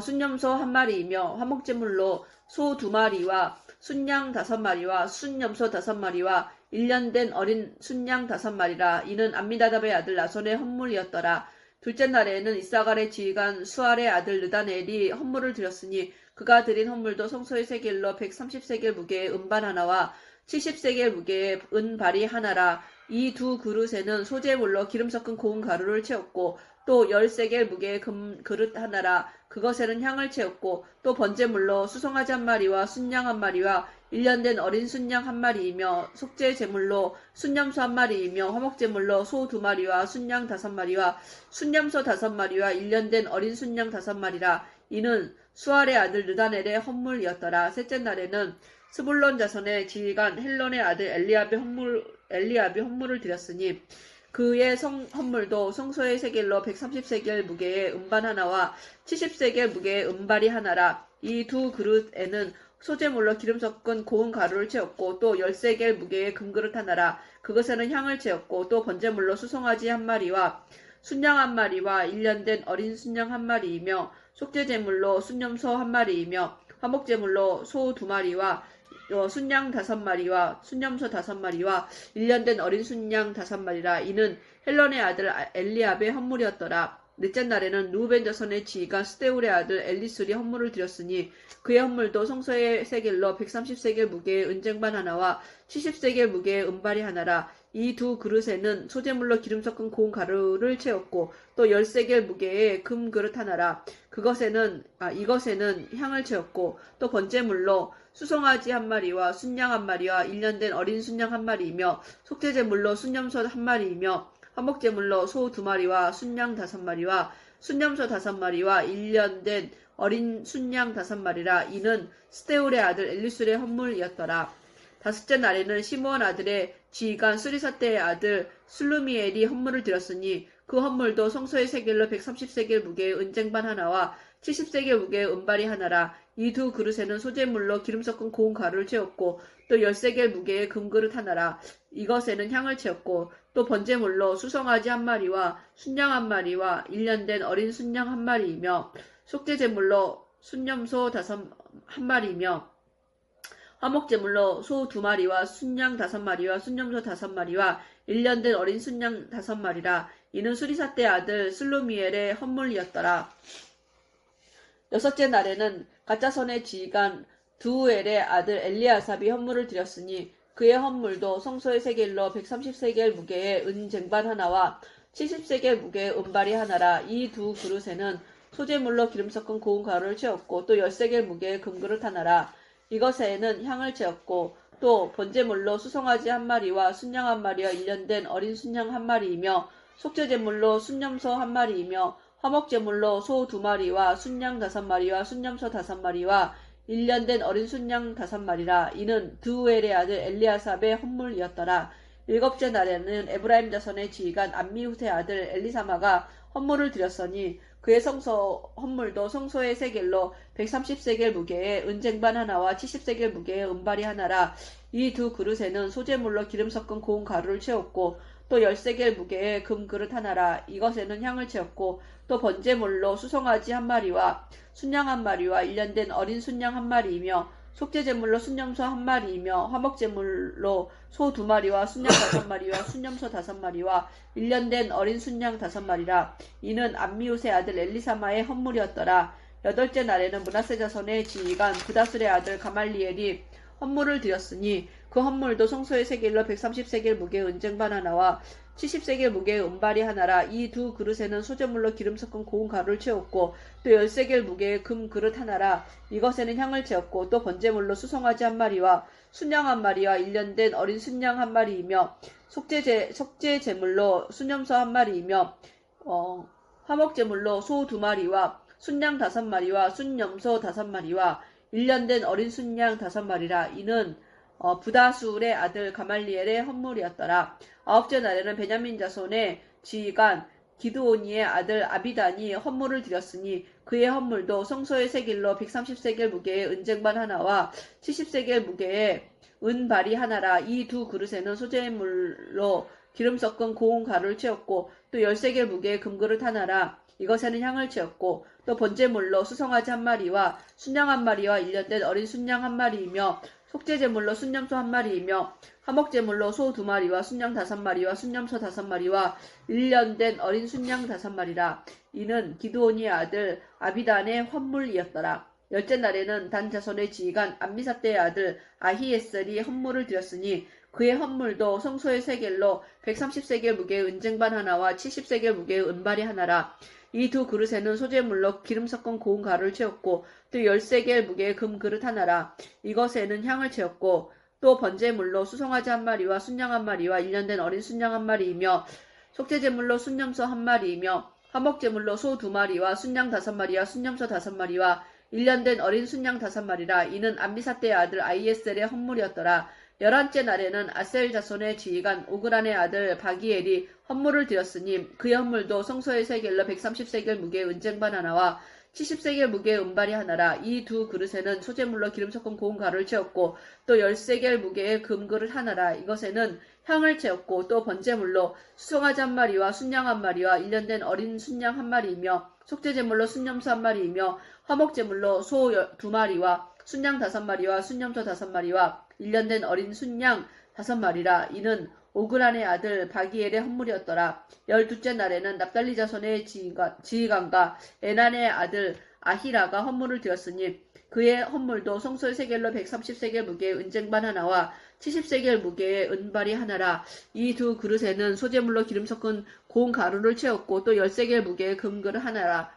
순염소 한 마리이며 화목제물로 소 2마리와 순양 5마리와 순염소 5마리와 1년 된 어린 순양 5마리라. 이는 암미다답의 아들 나손의 헌물이었더라. 둘째 날에는 이사갈의 지휘관 수알의 아들 르다넬이 헌물을 드렸으니 그가 드린 헌물도 성소의 세겔로 130세겔 무게의 은발 하나와 70세겔 무게의 은발이 하나라. 이 두 그릇에는 소재물로 기름 섞은 고운 가루를 채웠고 또 10세겔 무게의 금 그릇 하나라. 그것에는 향을 채웠고 또 번제물로 수송아지 한 마리와 순양 한 마리와 1년 된 어린 순양 한 마리이며 속죄 제물로 순염소 한 마리이며 화목제물로 소 2마리와 순양 5마리와 순염소 5마리와 1년 된 어린 순양 5마리라. 이는 수알의 아들 르다넬의 헌물이었더라. 셋째 날에는 스불론 자손의 지휘관 헬론의 아들 엘리압이 헌물을 드렸으니 그의 헌물도 성소의 세겔로 130세겔 무게의 은반 하나와 70세겔 무게의 은발이 하나라. 이 두 그릇에는 소재물로 기름 섞은 고운 가루를 채웠고 또 10세겔 무게의 금그릇 하나라. 그것에는 향을 채웠고 또 번제물로 수송아지 한 마리와 순양 한 마리와 1년 된 어린 순양 한 마리이며 속죄제물로 순염소 한 마리이며 화목제물로 소 2마리와 순양 5마리와 순염소 5마리와 1년 된 어린 순양 5마리라. 이는 헬론의 아들 엘리압의 헌물이었더라. 넷째 날에는 루벤 자손의 지휘관 스데울의 아들 엘리술이 헌물을 드렸으니 그의 헌물도 성소의 세겔로 130세겔 무게의 은쟁반 하나와 70세겔 무게의 은발이 하나라. 이 두 그릇에는 소재물로 기름 섞은 고운 가루를 채웠고 또 10세겔 무게의 금 그릇 하나라. 이것에는 향을 채웠고 또 번제물로 수송아지 한 마리와 순양 한 마리와 1년 된 어린 순양 한 마리이며 속죄제물로 순염소 한 마리이며 화목제물로 소 2마리와 순양 5마리와 순염소 5마리와 1년 된 어린 순양 5마리라. 이는 스데울의 아들 엘리술의 헌물이었더라. 다섯째 날에는 시므온 아들의 지휘관 수리사떼의 아들 슬루미엘이 헌물을 드렸으니 그 헌물도 성소의 세겔로 130세겔 무게의 은쟁반 하나와 70세겔 무게의 은발이 하나라. 이 두 그릇에는 소재물로 기름 섞은 고운 가루를 채웠고 또 10세겔 무게의 금그릇 하나라. 이것에는 향을 채웠고 또 번제물로 수송아지 한 마리와 순양 한 마리와 1년 된 어린 순양 한 마리이며 속죄제물로 순염소 한 마리이며 화목제물로 소 2마리와 순양 5마리와 순염소 5마리와 1년 된 어린 순양 5마리라. 이는 수리사떼 아들 슬루미엘의 헌물이었더라. 여섯째 날에는 가짜선의 지휘관 두우엘의 아들 엘리아삽이 헌물을 드렸으니 그의 헌물도 성소의 세겔로 130세겔 무게의 은쟁반 하나와 70세겔 무게의 은발이 하나라. 이 두 그릇에는 소재물로 기름 섞은 고운 가루를 채웠고 또 10세겔 무게의 금그릇 하나라. 이것에는 향을 채웠고 또 번제물로 수송아지 한 마리와 순양 한 마리와 1년 된 어린 순양 한 마리이며 속죄제물로 순염소 한 마리이며 화목제물로 소 2마리와 순양 5마리와 순염소 5마리와 1년 된 어린 순양 5마리라. 이는 드우엘의 아들 엘리아삽의 헌물이었더라. 일곱째 날에는 에브라임 자손의 지휘관 암미후의 아들 엘리사마가 헌물을 드렸으니 그의 헌물도 성소의 세겔로 130세겔 무게의 은쟁반 하나와 70세겔 무게의 은발이 하나라. 이 두 그릇에는 소재물로 기름 섞은 고운 가루를 채웠고 또 10세겔 무게의 금 그릇 하나라. 이것에는 향을 채웠고 또 번제물로 수송아지 한 마리와 순양 한 마리와 1년 된 어린 순양 한 마리이며 속죄제물로 순염소 한 마리이며 화목제물로 소 2마리와 순양 5마리와 순염소 5마리와 1년 된 어린 순양 5마리라. 이는 암미우스의 아들 엘리사마의 헌물이었더라. 여덟째 날에는 므낫세 자손의 지휘관 부다술의 아들 가말리엘이 헌물을 드렸으니 그 헌물도 성소의 세겔로 130세겔 무게의 은쟁반 하나와 70세겔 무게의 은발이 하나라. 이 두 그릇에는 소재물로 기름 섞은 고운 가루를 채웠고 또 10세겔 무게의 금 그릇 하나라. 이것에는 향을 채웠고 또 번제물로 수송아지 한 마리와 순양 한 마리와 1년 된 어린 순양 한 마리이며 속죄제물로 순염소 한 마리이며 화목제물로 소 2마리와 순양 5마리와 순염소 5마리와 1년 된 어린 순양 5마리라. 이는 부다술의 아들 가말리엘의 헌물이었더라. 아홉째 날에는 베냐민 자손의 지휘관 기드오니의 아들 아비단이 헌물을 드렸으니 그의 헌물도 성소의 세겔로 130세겔 무게의 은쟁반 하나와 70세겔 무게의 은발이 하나라. 이 두 그릇에는 소재물로 기름 섞은 고운 가루를 채웠고 또 10세겔 무게의 금그릇 하나라. 이것에는 향을 채웠고 또 번제물로 수송아지 한 마리와 순양 한 마리와 1년 된 어린 순양 한 마리이며 속죄제물로 순염소 한 마리이며 화목제물로 소 2마리와 순양 5마리와 순염소 5마리와 1년 된 어린 순양 5마리라. 이는 기드온의 아들 아비단의 헌물이었더라. 열째 날에는 단 자손의 지휘관 암미사대의 아들 아히에셀이 헌물을 드렸으니 그의 헌물도 성소의 세겔로 130세겔 무게의 은쟁반 하나와 70세겔 무게의 은발이 하나라. 이 두 그릇에는 소재물로 기름 섞은 고운 가루를 채웠고 또 10세겔 무게의 금그릇 하나라. 이것에는 향을 채웠고 또 번제물로 수송아지 한 마리와 순양 한 마리와 1년 된 어린 순양 한 마리이며 속죄제물로 순염소 한 마리이며 화목제물로 소 2마리와 순양 5마리와 순염소 5마리와 1년 된 어린 순양 5마리라. 이는 암미사대의 아들 아이에셀의 헌물이었더라. 11째 날에는 아셀 자손의 지휘관 오그란의 아들 바기엘이 헌물을 드렸으니 그의 헌물도 성소의 세겔로 130세겔 무게의 은쟁반 하나와 70세겔 무게의 은발이 하나라. 이 두 그릇에는 소재물로 기름 섞은 고운 가루를 채웠고 또 10세겔 무게의 금그릇 하나라. 이것에는 향을 채웠고 또 번제물로 수송아지 한 마리와 순양 한 마리와 1년 된 어린 순양 한 마리이며 속죄제물로 순염소 한 마리이며 화목제물로 소 2마리와 순양 5마리와 순염소 5마리와 1년 된 어린 순양 5마리라. 이는 오그란의 아들 바기엘의 헌물이었더라. 12째 날에는 납달리 자손의 지휘관과 에난의 아들 아히라가 헌물을 드렸으니 그의 헌물도 성소의 세겔로 130세겔 무게의 은쟁반 하나와 70세겔 무게의 은발이 하나라. 이 두 그릇에는 소재물로 기름 섞은 고운 가루를 채웠고 또 10세겔 무게의 금그릇 하나라.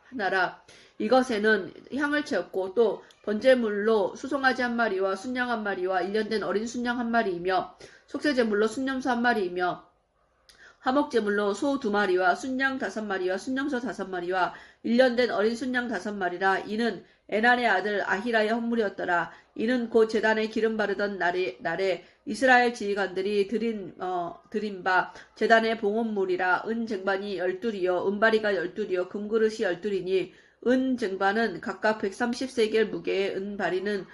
이것에는 향을 채웠고 또 번제물로 수송아지 한 마리와 순양 한 마리와 1년 된 어린 순양 한 마리이며 속죄제물로 순염소 한 마리이며 화목제물로 소 2마리와 순양 5마리와 순염소 5마리와 1년 된 어린 순양 5마리라. 이는 에난의 아들 아히라의 헌물이었더라. 이는 곧 제단에 기름 바르던 날에 이스라엘 지휘관들이 드린 바 제단의 봉헌물이라. 은 쟁반이 12이요 은바리가 12이요 금그릇이 12이니 은 쟁반은 각각 130세겔 무게의 은바리는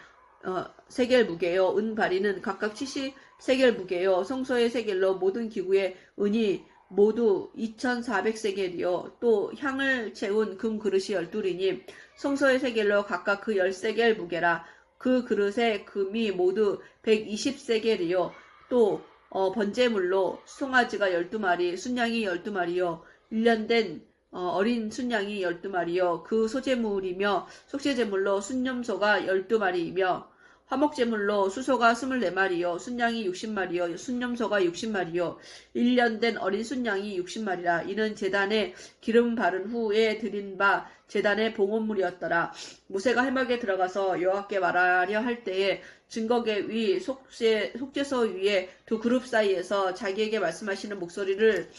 세겔 무게요. 은바리는 각각 70세겔 무게요. 성소의 세겔로 모든 기구의 은이 모두 2400세겔이요. 또 향을 채운 금 그릇이 12이니 성소의 세겔로 각각 그 10세겔 무게라. 그 그릇의 금이 모두 120세겔이요. 또 번제물로 송아지가 12마리, 순양이 12마리요. 1년 된 어린 순양이 12마리요. 그 소제물이며 속죄제물로 순염소가 12마리이며 화목제물로 수소가 24마리요. 순양이 60마리요. 순염소가 60마리요. 1년 된 어린 순양이 60마리라. 이는 제단에 기름 바른 후에 드린 바 제단의 봉헌물이었더라. 모세가 회막에 들어가서 여호와께 말하려 할 때에 증거계 위 속죄소 위에 두 그룹 사이에서 자기에게 말씀하시는 목소리를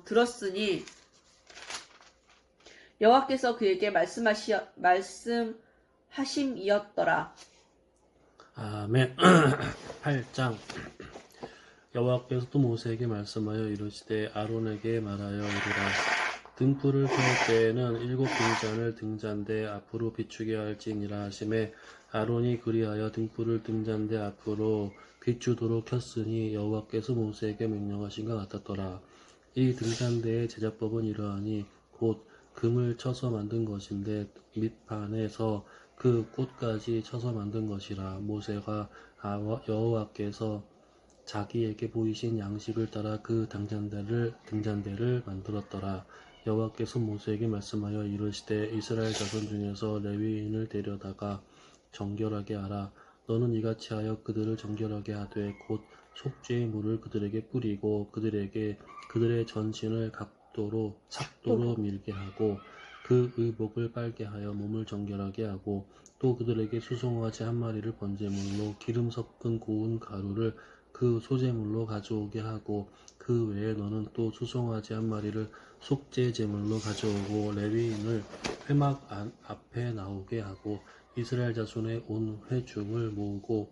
들었으니 여호와께서 그에게 말씀하심이었더라. 아멘. 8장. 여호와께서 또 모세에게 말씀하여 이르시되 아론에게 말하여 이르라. 등불을 켤 때에는 7 등잔을 등잔대 앞으로 비추게 할지니라 하시매 아론이 그리하여 등불을 등잔대 앞으로 비추도록 켰으니 여호와께서 모세에게 명령하신 것 같았더라. 이 등잔대의 제작법은 이러하니 곧 금을 쳐서 만든 것인데 밑판에서 그 꽃까지 쳐서 만든 것이라. 모세가 여호와께서 자기에게 보이신 양식을 따라 그 등잔대를 만들었더라. 여호와께서 모세에게 말씀하여 이르시되 이스라엘 자손 중에서 레위인을 데려다가 정결하게 하라. 너는 이같이 하여 그들을 정결하게 하되 곧 속죄의 물을 그들에게 뿌리고 그들의 전신을 삭도로 밀게 하고 그 의복을 빨게 하여 몸을 정결하게 하고 또 그들에게 수송아지 한 마리를 번제물로 기름 섞은 고운 가루를 그 소제물로 가져오게 하고 그 외에 너는 또 수송아지 한 마리를 속죄제물로 가져오고 레위인을 회막 앞에 나오게 하고 이스라엘 자손의 온 회중을 모으고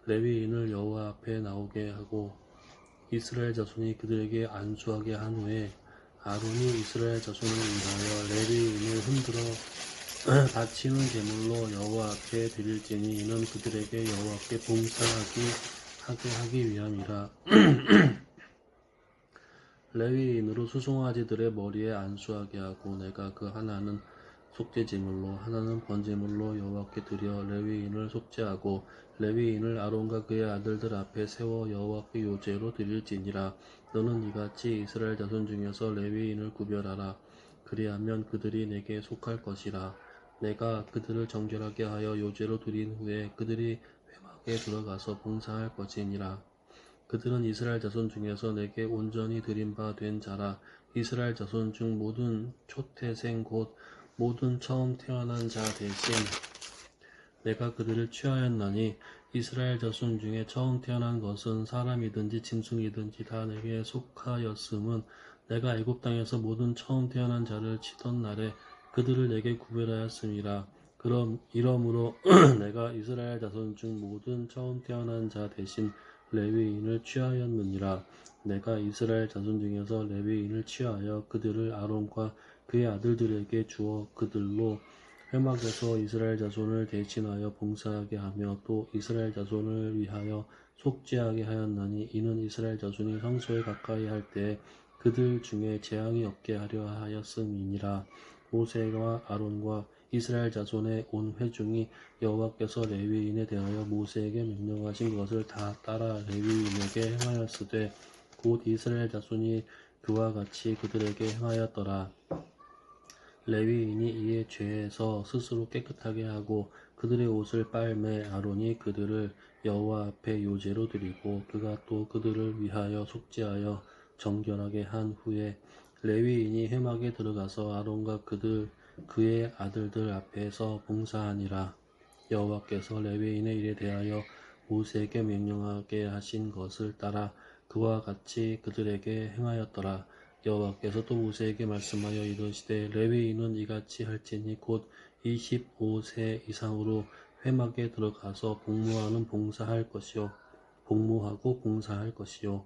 레위인을 여호와 앞에 나오게 하고 이스라엘 자손이 그들에게 안수하게 한 후에 아론이 이스라엘 자손을 위하여 레위인을 흔들어 바치는 제물로 여호와 앞에 드릴지니 이는 그들에게 여호와께 봉사하게 하기 위함이라. 레위인으로 수송아지들의 머리에 안수하게 하고 내가 그 하나는 속죄 제물로 하나는 번제물로 여호와께 드려 레위인을 속죄하고 레위인을 아론과 그의 아들들 앞에 세워 여호와께 요제로 드릴지니라. 너는 이같이 이스라엘 자손 중에서 레위인을 구별하라. 그리하면 그들이 내게 속할 것이라. 내가 그들을 정결하게 하여 요제로 드린 후에 그들이 회막에 들어가서 봉사할 것이니라. 그들은 이스라엘 자손 중에서 내게 온전히 드린 바 된 자라. 이스라엘 자손 중 모든 초태생 곧 모든 처음 태어난 자 대신 내가 그들을 취하였나니 이스라엘 자손 중에 처음 태어난 것은 사람이든지 짐승이든지 다 내게 속하였음은 내가 애굽 땅에서 모든 처음 태어난 자를 치던 날에 그들을 내게 구별하였음이라. 이러므로 내가 이스라엘 자손 중 모든 처음 태어난 자 대신 레위인을 취하였느니라. 내가 이스라엘 자손 중에서 레위인을 취하여 그들을 아론과 그의 아들들에게 주어 그들로 회막에서 이스라엘 자손을 대신하여 봉사하게 하며 또 이스라엘 자손을 위하여 속죄하게 하였나니 이는 이스라엘 자손이 성소에 가까이 할 때에 그들 중에 재앙이 없게 하려 하였음이니라. 모세와 아론과 이스라엘 자손의 온 회중이 여호와께서 레위인에 대하여 모세에게 명령하신 것을 다 따라 레위인에게 행하였으되 곧 이스라엘 자손이 그와 같이 그들에게 행하였더라. 레위인이 이에 죄에서 스스로 깨끗하게 하고 그들의 옷을 빨매 아론이 그들을 여호와 앞에 요제로 드리고 그가 또 그들을 위하여 속죄하여 정결하게 한 후에 레위인이 회막에 들어가서 아론과 그의 아들들 앞에서 봉사하니라. 여호와께서 레위인의 일에 대하여 모세에게 명령하게 하신 것을 따라 그와 같이 그들에게 행하였더라. 여호와께서 또 모세에게 말씀하여 이르시되 레위인은 이같이 할지니 곧 25세 이상으로 회막에 들어가서 복무하고 봉사할 것이요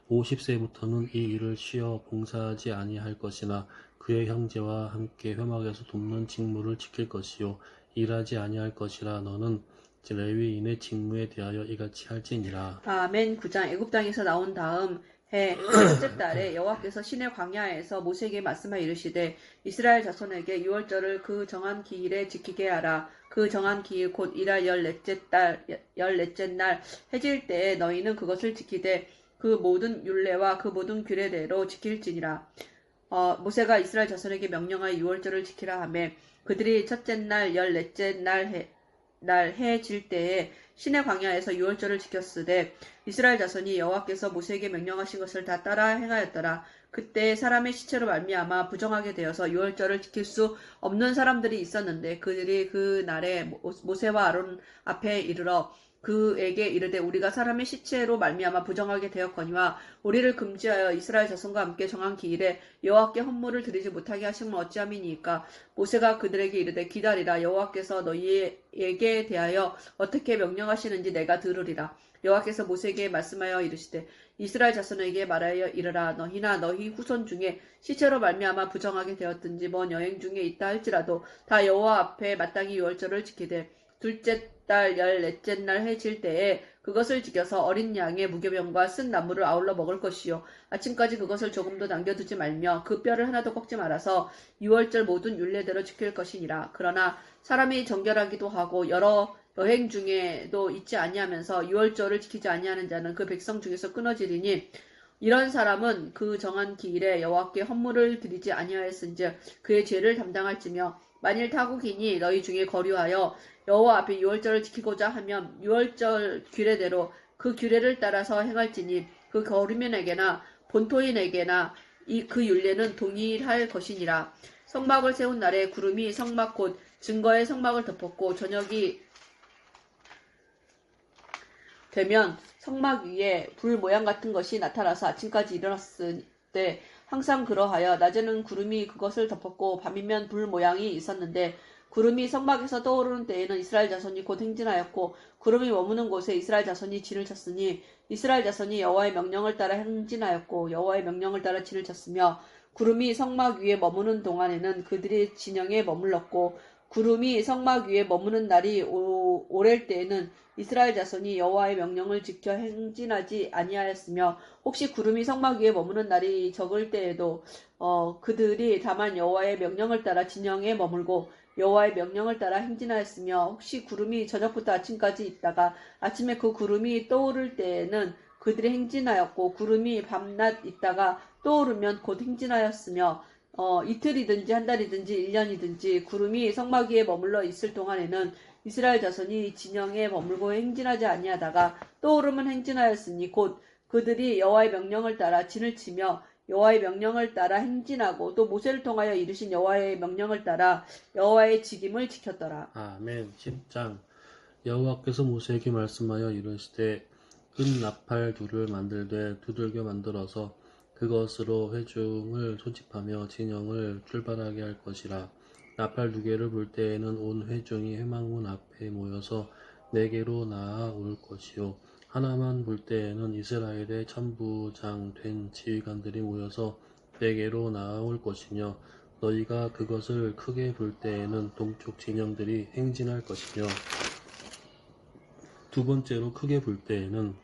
50세부터는 이 일을 쉬어 봉사하지 아니할 것이나 그의 형제와 함께 회막에서 돕는 직무를 지킬 것이요 일하지 아니할 것이라. 너는 레위인의 직무에 대하여 이같이 할지니라. 아멘. 9장. 애굽 땅에서 나온 다음 해 첫째 달에 여호와께서 시내 광야에서 모세에게 말씀하여 이르시되 이스라엘 자손에게 유월절을 그 정한 기일에 지키게 하라. 그 정한 기일 곧 이달 열넷째 날 해질 때에 너희는 그것을 지키되 그 모든 율례와 그 모든 규례대로 지킬지니라. 모세가 이스라엘 자손에게 명령하여 유월절을 지키라 하며 그들이 첫째 날 열넷째 날 해 질 때에 시내 광야에서 유월절을 지켰으되 이스라엘 자손이 여호와께서 모세에게 명령하신 것을 다 따라 행하였더라. 그때 사람의 시체로 말미암아 부정하게 되어서 유월절을 지킬 수 없는 사람들이 있었는데 그들이 그 날에 모세와 아론 앞에 이르러 그에게 이르되 우리가 사람의 시체로 말미암아 부정하게 되었거니와 우리를 금지하여 이스라엘 자손과 함께 정한 기일에 여호와께 헌물을 드리지 못하게 하심은 어찌함이니까. 모세가 그들에게 이르되 기다리라. 여호와께서 너희에게 대하여 어떻게 명령하시는지 내가 들으리라. 여호와께서 모세에게 말씀하여 이르시되 이스라엘 자손에게 말하여 이르라. 너희나 너희 후손 중에 시체로 말미암아 부정하게 되었든지 먼 여행 중에 있다 할지라도 다 여호와 앞에 마땅히 유월절을 지키되 둘째 달 열넷째 날 해질 때에 그것을 지켜서 어린 양의 무교병과 쓴 나물을 아울러 먹을 것이요 아침까지 그것을 조금도 남겨두지 말며 그 뼈를 하나도 꺾지 말아서 유월절 모든 율례대로 지킬 것이니라. 그러나 사람이 정결하기도 하고 여러 여행 중에도 있지 아니하면서 유월절을 지키지 아니하는 자는 그 백성 중에서 끊어지리니 이런 사람은 그 정한 기일에 여호와께 헌물을 드리지 아니하였은즉 그의 죄를 담당할지며 만일 타국인이 너희 중에 거류하여 여호와 앞에 유월절을 지키고자 하면 유월절 규례대로 그 규례를 따라서 행할지니 그 거류민에게나 본토인에게나 그 율례는 동일할 것이니라. 성막을 세운 날에 구름이 성막 곧 증거의 성막을 덮었고 저녁이 되면 성막 위에 불 모양 같은 것이 나타나서 아침까지 일어났을 때 항상 그러하여 낮에는 구름이 그것을 덮었고 밤이면 불 모양이 있었는데 구름이 성막에서 떠오르는 때에는 이스라엘 자손이 곧 행진하였고 구름이 머무는 곳에 이스라엘 자손이 진을 쳤으니 이스라엘 자손이 여호와의 명령을 따라 행진하였고 여호와의 명령을 따라 진을 쳤으며 구름이 성막 위에 머무는 동안에는 그들이 진영에 머물렀고 구름이 성막 위에 머무는 날이 오랠 때에는 이스라엘 자손이 여호와의 명령을 지켜 행진하지 아니하였으며 혹시 구름이 성막 위에 머무는 날이 적을 때에도 그들이 다만 여호와의 명령을 따라 진영에 머물고 여호와의 명령을 따라 행진하였으며 혹시 구름이 저녁부터 아침까지 있다가 아침에 그 구름이 떠오를 때에는 그들이 행진하였고 구름이 밤낮 있다가 떠오르면 곧 행진하였으며 이틀이든지 한 달이든지 1년이든지 구름이 성막 위에 머물러 있을 동안에는 이스라엘 자손이 진영에 머물고 행진하지 아니하다가 떠오르면 행진하였으니 곧 그들이 여호와의 명령을 따라 진을 치며 여호와의 명령을 따라 행진하고 또 모세를 통하여 이르신 여호와의 명령을 따라 여호와의 직임을 지켰더라. 아멘. 10장. 여호와께서 모세에게 말씀하여 이르시되 은 나팔 둘을 만들되 두들겨 만들어서 그것으로 회중을 소집하며 진영을 출발하게 할 것이라. 나팔 두 개를 불 때에는 온 회중이 회막문 앞에 모여서 내게로 나아올 것이요 하나만 불 때에는 이스라엘의 천부장 된 지휘관들이 모여서 내게로 나아올 것이며 너희가 그것을 크게 불 때에는 동쪽 진영들이 행진할 것이며 두 번째로 크게 불 때에는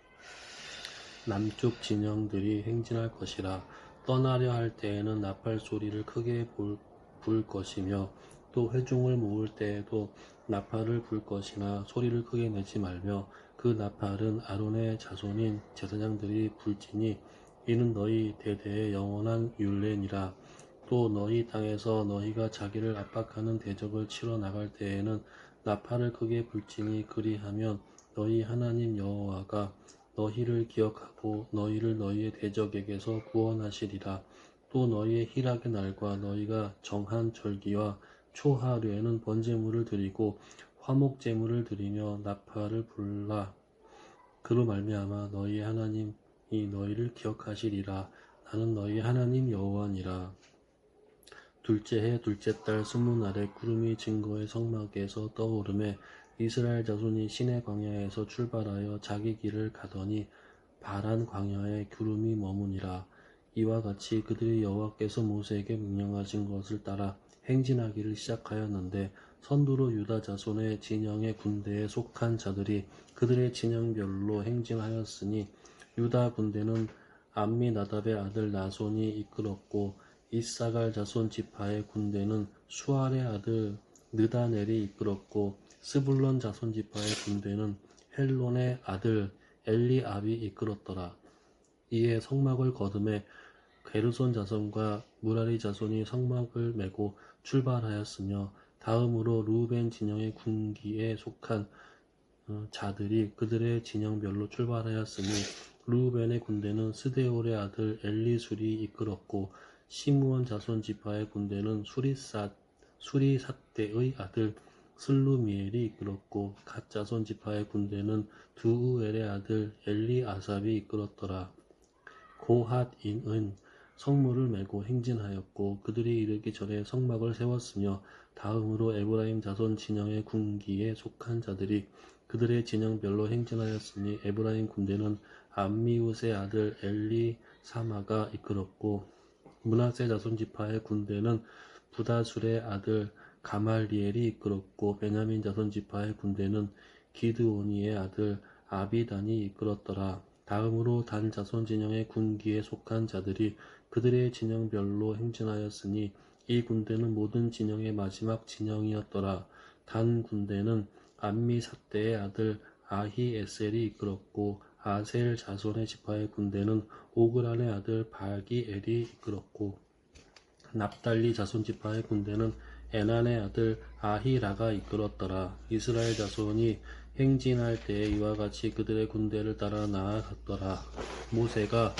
남쪽 진영들이 행진할 것이라. 떠나려 할 때에는 나팔 소리를 크게 불 것이며 또 회중을 모을 때에도 나팔을 불 것이나 소리를 크게 내지 말며 그 나팔은 아론의 자손인 제사장들이 불지니 이는 너희 대대의 영원한 율례니라. 또 너희 땅에서 너희가 자기를 압박하는 대적을 치러 나갈 때에는 나팔을 크게 불지니 그리하면 너희 하나님 여호와가 너희를 기억하고 너희를 너희의 대적에게서 구원하시리라. 또 너희의 희락의 날과 너희가 정한 절기와 초하루에는 번제물을 드리고 화목제물을 드리며 나팔을 불라. 그로 말미암아 너희의 하나님이 너희를 기억하시리라. 나는 너희 하나님 여호와니라. 둘째 해 둘째 달 20날에 구름이 증거의 성막에서 떠오르매 이스라엘 자손이 시내 광야에서 출발하여 자기 길을 가더니 바란 광야에 구름이 머무니라. 이와 같이 그들이 여호와께서 모세에게 명령하신 것을 따라 행진하기를 시작하였는데 선두로 유다 자손의 진영의 군대에 속한 자들이 그들의 진영별로 행진하였으니 유다 군대는 암미나답의 아들 나손이 이끌었고 이사갈 자손 지파의 군대는 수알의 아들 느다넬이 이끌었고 스불론 자손 지파의 군대는 헬론의 아들 엘리압이 이끌었더라. 이에 성막을 거두매 게르손 자손과 무라리 자손이 성막을 메고 출발하였으며 다음으로 루벤 진영의 군기에 속한 자들이 그들의 진영별로 출발하였으니 루벤의 군대는 스데올의 아들 엘리술이 이끌었고 시므온 자손 지파의 군대는 수리삿대의 아들 슬루미엘이 이끌었고 갓 자손 지파의 군대는 두우엘의 아들 엘리아삽이 이끌었더라. 고핫인은 성물을 메고 행진하였고 그들이 이르기 전에 성막을 세웠으며 다음으로 에브라임 자손 진영의 군기에 속한 자들이 그들의 진영별로 행진하였으니 에브라임 군대는 암미웃의 아들 엘리사마가 이끌었고 므낫세 자손 지파의 군대는 부다술의 아들 가말리엘이 이끌었고 베냐민 자손 지파의 군대는 기드오니의 아들 아비단이 이끌었더라. 다음으로 단 자손 진영의 군기에 속한 자들이 그들의 진영별로 행진하였으니 이 군대는 모든 진영의 마지막 진영이었더라. 단 군대는 암미삿대의 아들 아히에셀이 이끌었고 아셀 자손의 지파의 군대는 오그란의 아들 바기엘이 이끌었고 납달리 자손 지파의 군대는 에난의 아들 아히라가 이끌었더라. 이스라엘 자손이 행진할 때에 이와 같이 그들의 군대를 따라 나아갔더라. 모세가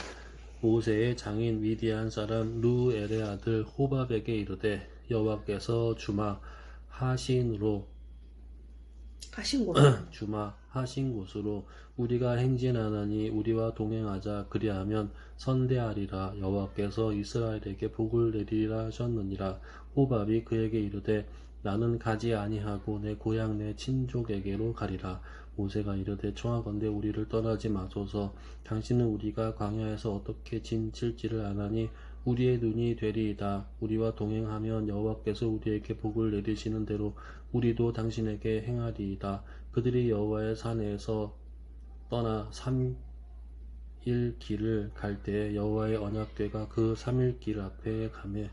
모세의 장인 미디안 사람 루엘의 아들 호밥에게 이르되 여호와께서 주마 하신 곳으로 우리가 행진하나니 우리와 동행하자. 그리하면 선대하리라. 여호와께서 이스라엘에게 복을 내리리라 하셨느니라. 호밥이 그에게 이르되 나는 가지 아니하고 내 고향 내 친족에게로 가리라. 모세가 이르되 청하건대 우리를 떠나지 마소서. 당신은 우리가 광야에서 어떻게 진칠지를 아나니 우리의 눈이 되리이다. 우리와 동행하면 여호와께서 우리에게 복을 내리시는 대로 우리도 당신에게 행하리이다. 그들이 여호와의 산에서 떠나 3일 길을 갈 때에 여호와의 언약궤가 그 3일 길 앞에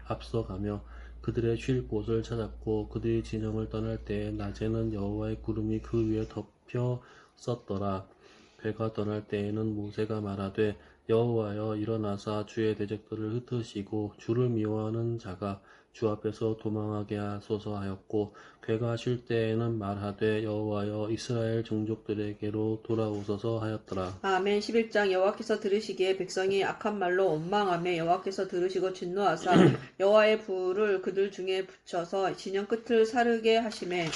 앞서가며 그들의 쉴 곳을 찾았고 그들이 진영을 떠날 때에 낮에는 여호와의 구름이 그 위에 덮여 섰더라. 배가 떠날 때에는 모세가 말하되 여호와여 일어나사 주의 대적들을 흩으시고 주를 미워하는 자가 주 앞에서 도망하게 하소서 하였고 괴가 쉴 때에는 말하되 여호와여 이스라엘 종족들에게로 돌아오소서 하였더라. 아멘. 11장 여호와께서 들으시기에 백성이 악한 말로 원망하며 여호와께서 들으시고 진노하사 여호와의 불을 그들 중에 붙여서 진영 끝을 사르게 하시매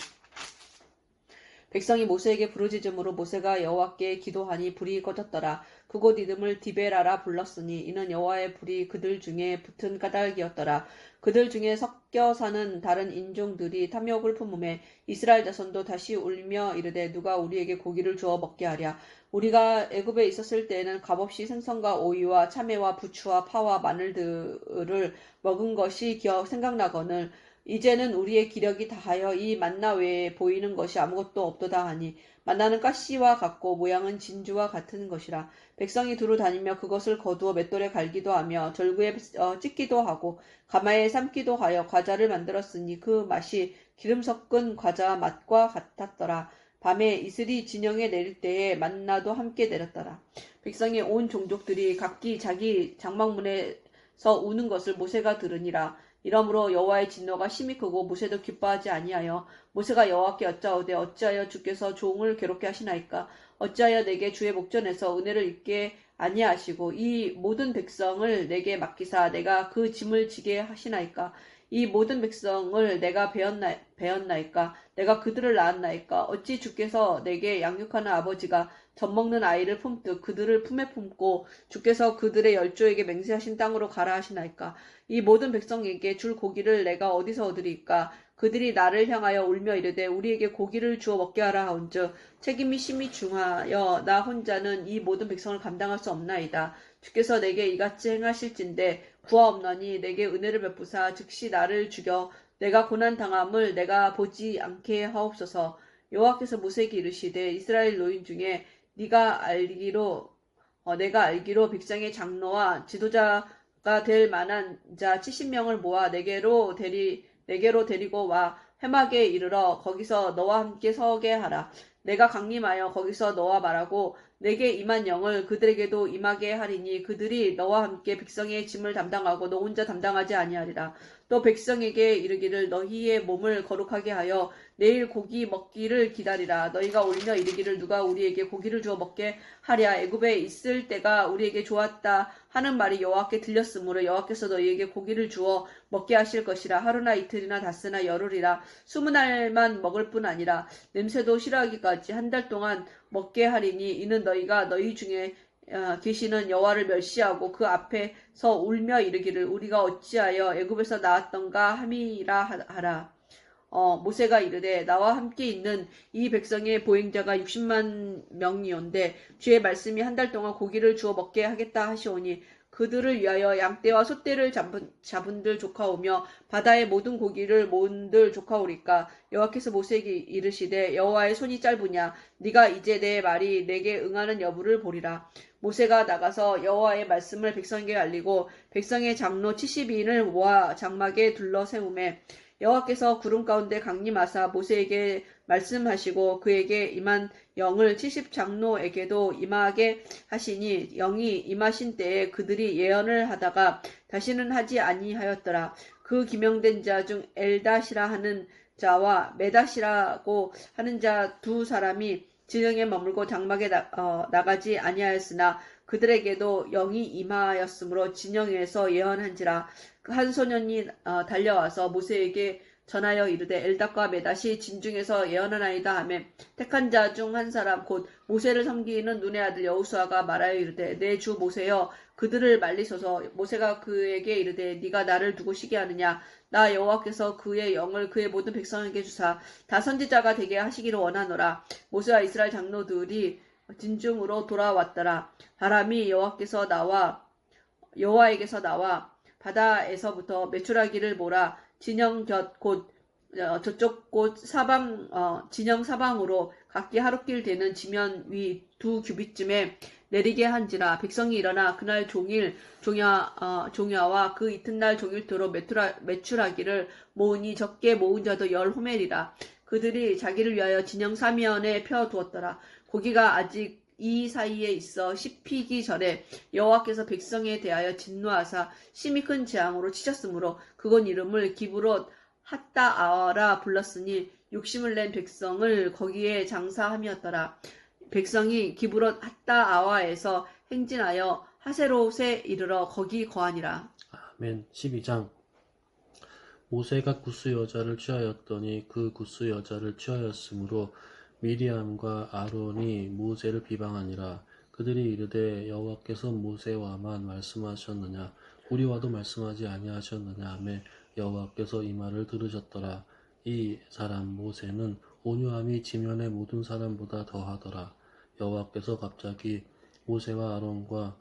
백성이 모세에게 부르짖음으로 모세가 여호와께 기도하니 불이 꺼졌더라. 그곳 이름을 디베라라 불렀으니 이는 여호와의 불이 그들 중에 붙은 까닭이었더라. 그들 중에 섞여 사는 다른 인종들이 탐욕을 품음에 이스라엘 자손도 다시 울며 이르되 누가 우리에게 고기를 주어 먹게 하랴. 우리가 애굽에 있었을 때에는 값없이 생선과 오이와 참외와 부추와 파와 마늘들을 먹은 것이 생각나거늘 이제는 우리의 기력이 다하여 이 만나 외에 보이는 것이 아무것도 없도다 하니 만나는 가시와 같고 모양은 진주와 같은 것이라. 백성이 두루 다니며 그것을 거두어 맷돌에 갈기도 하며 절구에 찢기도 하고 가마에 삶기도 하여 과자를 만들었으니 그 맛이 기름 섞은 과자 맛과 같았더라. 밤에 이슬이 진영에 내릴 때에 만나도 함께 내렸더라. 백성의 온 종족들이 각기 자기 장막문에서 우는 것을 모세가 들으니라. 이러므로 여호와의 진노가 심히 크고 모세도 기뻐하지 아니하여 모세가 여호와께 여짜오되 어찌하여 주께서 종을 괴롭게 하시나이까. 어찌하여 내게 주의 목전에서 은혜를 입게 아니하시고 이 모든 백성을 내게 맡기사 내가 그 짐을 지게 하시나이까. 이 모든 백성을 내가 배었나이까. 내가 그들을 낳았나이까. 어찌 주께서 내게 양육하는 아버지가 젖먹는 아이를 품듯 그들을 품에 품고 주께서 그들의 열조에게 맹세하신 땅으로 가라 하시나이까. 이 모든 백성에게 줄 고기를 내가 어디서 얻으리까. 그들이 나를 향하여 울며 이르되 우리에게 고기를 주어 먹게 하라 하온즉 책임이 심히 중하여 나 혼자는 이 모든 백성을 감당할 수 없나이다. 주께서 내게 이같이 행하실진대 구하옵나니 내게 은혜를 베푸사 즉시 나를 죽여 내가 고난당함을 내가 보지 않게 하옵소서. 여호와께서 모세에게 이르시되 이스라엘 노인 중에 내가 알기로 백성의 장로와 지도자가 될 만한 자 70명을 모아 내게로 데리고 와 회막에 이르러 거기서 너와 함께 서게 하라. 내가 강림하여 거기서 너와 말하고 내게 임한 영을 그들에게도 임하게 하리니 그들이 너와 함께 백성의 짐을 담당하고 너 혼자 담당하지 아니하리라. 또 백성에게 이르기를 너희의 몸을 거룩하게 하여 내일 고기 먹기를 기다리라. 너희가 울며 이르기를 누가 우리에게 고기를 주어 먹게 하랴. 애굽에 있을 때가 우리에게 좋았다 하는 말이 여호와께 들렸으므로 여호와께서 너희에게 고기를 주어 먹게 하실 것이라. 하루나 이틀이나 닷새나 열흘이라 20날만 먹을 뿐 아니라 냄새도 싫어하기까지 한 달 동안 먹게 하리니 이는 너희가 너희 중에 계시는 여호와를 멸시하고 그 앞에서 울며 이르기를 우리가 어찌하여 애굽에서 나왔던가 함이라 하라. 모세가 이르되 나와 함께 있는 이 백성의 보행자가 60만 명이온데 주의 말씀이 한 달 동안 고기를 주어 먹게 하겠다 하시오니 그들을 위하여 양떼와 소떼를 잡은들 조카오며 바다의 모든 고기를 모은들 조카오리까. 여호와께서 모세에게 이르시되 여호와의 손이 짧으냐 네가 이제 내 말이 내게 응하는 여부를 보리라. 모세가 나가서 여호와의 말씀을 백성에게 알리고 백성의 장로 72인을 모아 장막에 둘러 세우매 여호와께서 구름 가운데 강림하사 모세에게 말씀하시고 그에게 임한 영을 70장로에게도 임하게 하시니 영이 임하신 때에 그들이 예언을 하다가 다시는 하지 아니하였더라. 그 기명된 자 중 엘닷이라 하는 자와 메닷이라고 하는 자 두 사람이 진영에 머물고 장막에 나가지 아니하였으나 그들에게도 영이 임하였으므로 진영에서 예언한지라. 그 한 소년이 달려와서 모세에게 전하여 이르되 엘닷과 메닷이 진중에서 예언하나이다 하매 택한 자 중 한 사람 곧 모세를 섬기는 눈의 아들 여호수아가 말하여 이르되 내 주 모세여 그들을 말리소서. 모세가 그에게 이르되 네가 나를 두고 시기하느냐. 나 여호와께서 그의 영을 그의 모든 백성에게 주사 다 선지자가 되게 하시기를 원하노라. 모세와 이스라엘 장로들이 진중으로 돌아왔더라. 바람이 여호와에게서 나와 바다에서부터 메추라기를 몰아 진영 곁 곧 저쪽 곳 진영 사방으로 각기 하루길 되는 지면 위 2규빗쯤에 내리게 한지라. 백성이 일어나 그날 종일 종야와 그 이튿날 종일토록 메추라기를 모으니 적게 모은 자도 10호멜이라. 그들이 자기를 위하여 진영 사면에 펴 두었더라. 고기가 아직 이 사이에 있어 씹히기 전에 여호와께서 백성에 대하여 진노하사 심히 큰 재앙으로 치셨으므로 그곳 이름을 기브롯 핫다아라 불렀으니 욕심을 낸 백성을 거기에 장사함이었더라. 백성이 기브롯 핫다아와에서 행진하여 하세롯에 이르러 거기 거하니라. 아멘. 12장. 모세가 구스 여자를 취하였더니 그 구스 여자를 취하였으므로 미리암과 아론이 모세를 비방하니라. 그들이 이르되 여호와께서 모세와만 말씀하셨느냐 우리와도 말씀하지 아니하셨느냐 하며 여호와께서 이 말을 들으셨더라. 이 사람 모세는 온유함이 지면의 모든 사람보다 더하더라. 여호와께서 갑자기 모세와 아론과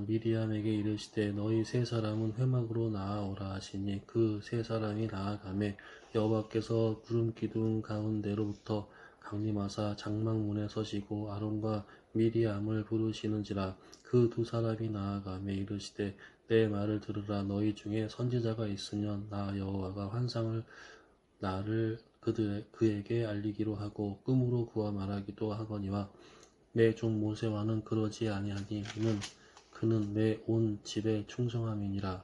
미리암에게 이르시되 너희 세 사람은 회막으로 나아오라 하시니 그 세 사람이 나아가매 여호와께서 구름 기둥 가운데로부터 강림하사 장막문에 서시고 아론과 미리암을 부르시는지라. 그 두 사람이 나아가매 이르시되 내 말을 들으라. 너희 중에 선지자가 있으면 나 여호와가 환상을 나를 그에게 알리기로 하고 꿈으로 구하 말하기도 하거니와 내 종 모세와는 그러지 아니하니 그는 내 온 집에 충성함이니라.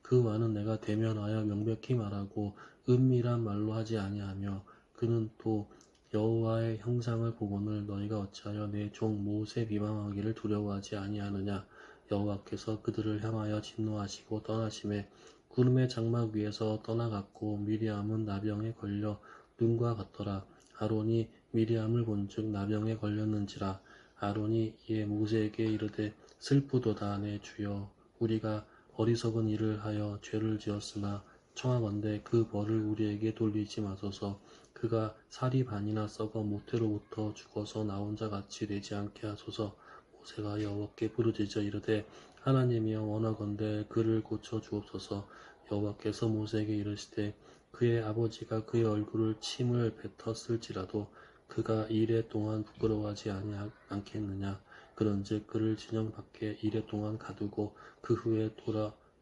그와는 내가 대면하여 명백히 말하고 은밀한 말로 하지 아니하며 그는 또 여호와의 형상을 보거늘 너희가 어찌하여 내 종 모세 비방하기를 두려워하지 아니하느냐. 여호와께서 그들을 향하여 진노하시고 떠나심에 구름의 장막 위에서 떠나갔고 미리암은 나병에 걸려 눈과 같더라. 아론이 미리암을 본즉 나병에 걸렸는지라. 아론이 이에 모세에게 이르되 슬프도다 내 주여 우리가 어리석은 일을 하여 죄를 지었으나 청하건대 그 벌을 우리에게 돌리지 마소서. 그가 살이 반이나 썩어 모태로부터 죽어서 나온 자 같이 되지 않게 하소서. 모세가 여호와께 부르짖어 이르되 하나님이여 원하건대 그를 고쳐 주옵소서. 여호와께서 모세에게 이르시되 그의 아버지가 그의 얼굴을 침을 뱉었을지라도 그가 이레 동안 부끄러워하지 않겠느냐. 그런즉 그를 진영 밖에 이레 동안 가두고 그 후에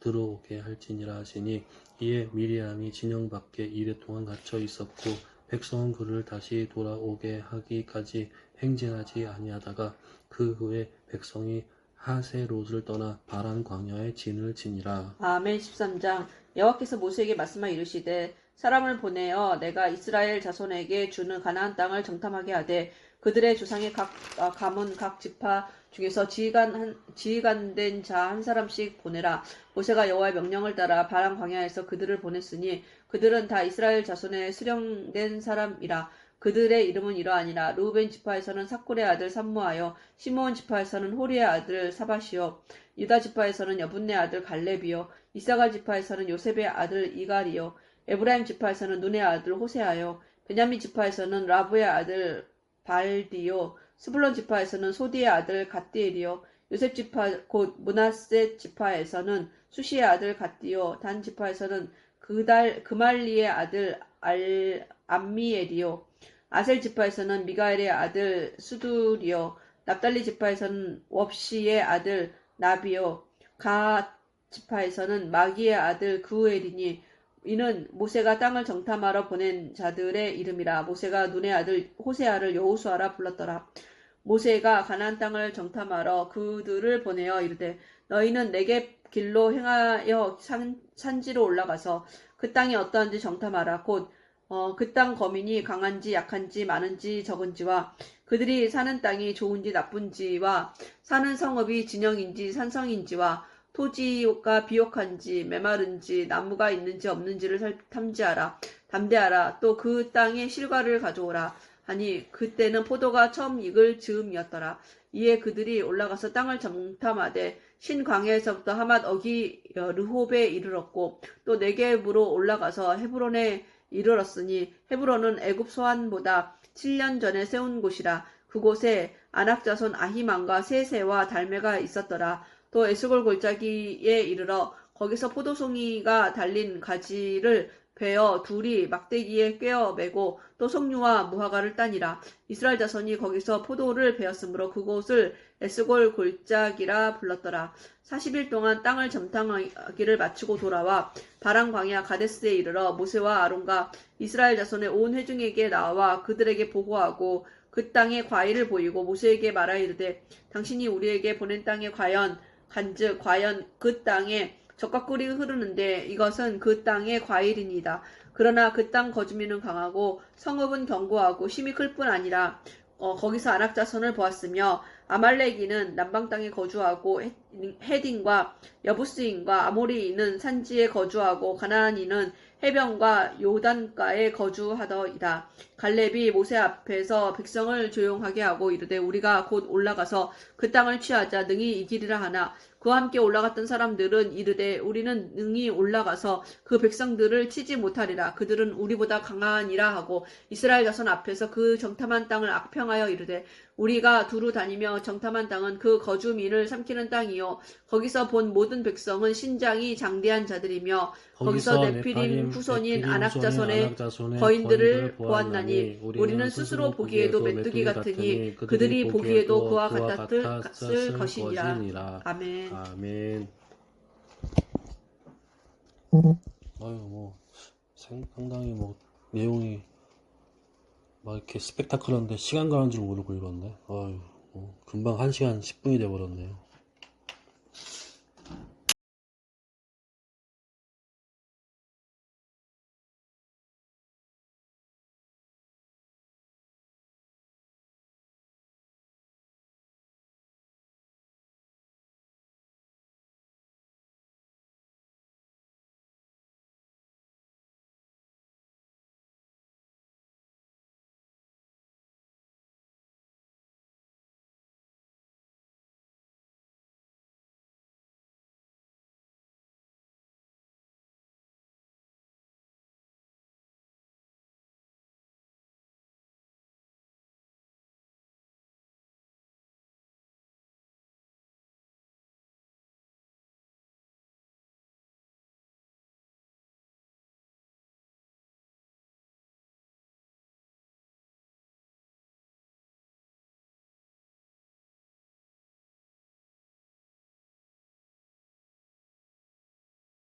들어오게 할지니라 하시니 이에 미리암이 진영 밖에 이레 동안 갇혀 있었고 백성은 그를 다시 돌아오게 하기까지 행진하지 아니하다가 그 후에 백성이 하세롯을 떠나 바란 광야에 진을 치니라. 아멘. 13장. 여호와께서 모세에게 말씀하여 이르시되 사람을 보내어 내가 이스라엘 자손에게 주는 가나안 땅을 정탐하게 하되 그들의 조상의 각 가문 각 지파 중에서 지휘관된 자 한 사람씩 보내라. 모세가 여호와의 명령을 따라 바란 광야에서 그들을 보냈으니 그들은 다 이스라엘 자손의 수령된 사람이라. 그들의 이름은 이러하니라. 르우벤 지파에서는 사쿨의 아들 삼무하여, 시므온 지파에서는 호리의 아들 사바시요, 유다 지파에서는 여분네 아들 갈렙이요, 이사갈 지파에서는 요셉의 아들 이갈이요, 에브라임 지파에서는 눈의 아들 호세아요, 베냐민 지파에서는 라브의 아들 발디요, 스불론 지파에서는 소디의 아들 갓디엘이요, 요셉 지파 곧 므낫세 지파에서는 수시의 아들 갓디요, 단 지파에서는 그말리의 아들 암미엘이요, 아셀 지파에서는 미가엘의 아들 수둘이요, 납달리 지파에서는 웁시의 아들 나비요, 가 지파에서는 마기의 아들 그우엘이니 이는 모세가 땅을 정탐하러 보낸 자들의 이름이라. 모세가 눈의 아들 호세아를 여호수아라 불렀더라. 모세가 가나안 땅을 정탐하러 그들을 보내어 이르되 너희는 내게 길로 행하여 산지로 올라가서 그 땅이 어떠한지 정탐하라. 곧 그 땅 거민이 강한지 약한지 많은지 적은지와 그들이 사는 땅이 좋은지 나쁜지와 사는 성읍이 진영인지 산성인지와 토지가 비옥한지 메마른지 나무가 있는지 없는지를 탐지하라. 담대하라. 또 그 땅의 실과를 가져오라 하니 그때는 포도가 처음 익을 즈음이었더라. 이에 그들이 올라가서 땅을 정탐하되 신광야에서부터 하맛 어기 르홉에 이르렀고 또 네겝으로 올라가서 헤브론에 이르렀으니 헤브론은 애굽 소안보다 7년 전에 세운 곳이라. 그곳에 아낙 자손 아히만과 세세와 달메가 있었더라. 또 에스골 골짜기에 이르러 거기서 포도송이가 달린 가지를 베어 둘이 막대기에 꿰어 매고 또 석류와 무화과를 따니라. 이스라엘 자손이 거기서 포도를 베었으므로 그곳을 에스골 골짜기라 불렀더라. 40일 동안 땅을 점탕하기를 마치고 돌아와 바람 광야 가데스에 이르러 모세와 아론과 이스라엘 자손의 온 회중에게 나와 그들에게 보고하고 그 땅의 과일을 보이고 모세에게 말하 이르되 당신이 우리에게 보낸 땅에 간즉 과연 그 땅에 젖과 꿀이 흐르는데 이것은 그 땅의 과일이니이다. 그러나 그 땅 거주민은 강하고 성읍은 견고하고 힘이 클 뿐 아니라 거기서 아낙 자손을 보았으며 아말렉인은 남방 땅에 거주하고 헤딘과 여부스인과 아모리인은 산지에 거주하고 가나안인은 해변과 요단가에 거주하더이다. 갈렙이 모세 앞에서 백성을 조용하게 하고 이르되 우리가 곧 올라가서 그 땅을 취하자 능히 이기리라 하나 그와 함께 올라갔던 사람들은 이르되 우리는 능히 올라가서 그 백성들을 치지 못하리라. 그들은 우리보다 강하니라 하고 이스라엘 자손 앞에서 그 정탐한 땅을 악평하여 이르되 우리가 두루 다니며 정탐한 땅은 그 거주민을 삼키는 땅이요 거기서 본 모든 백성은 신장이 장대한 자들이며 거기서 네피림 후손인 아낙 자손의 거인들을 보았나니 우리는 스스로 보기에도 메뚜기 같으니 그들이 보기에도 그와 같았을 것이니라. 아멘. 아멘. 아유 상당히 내용이 막 이렇게 스펙타클한데 시간 가는 줄 모르고 읽었네. 아유 금방 1시간 10분이 돼버렸네요.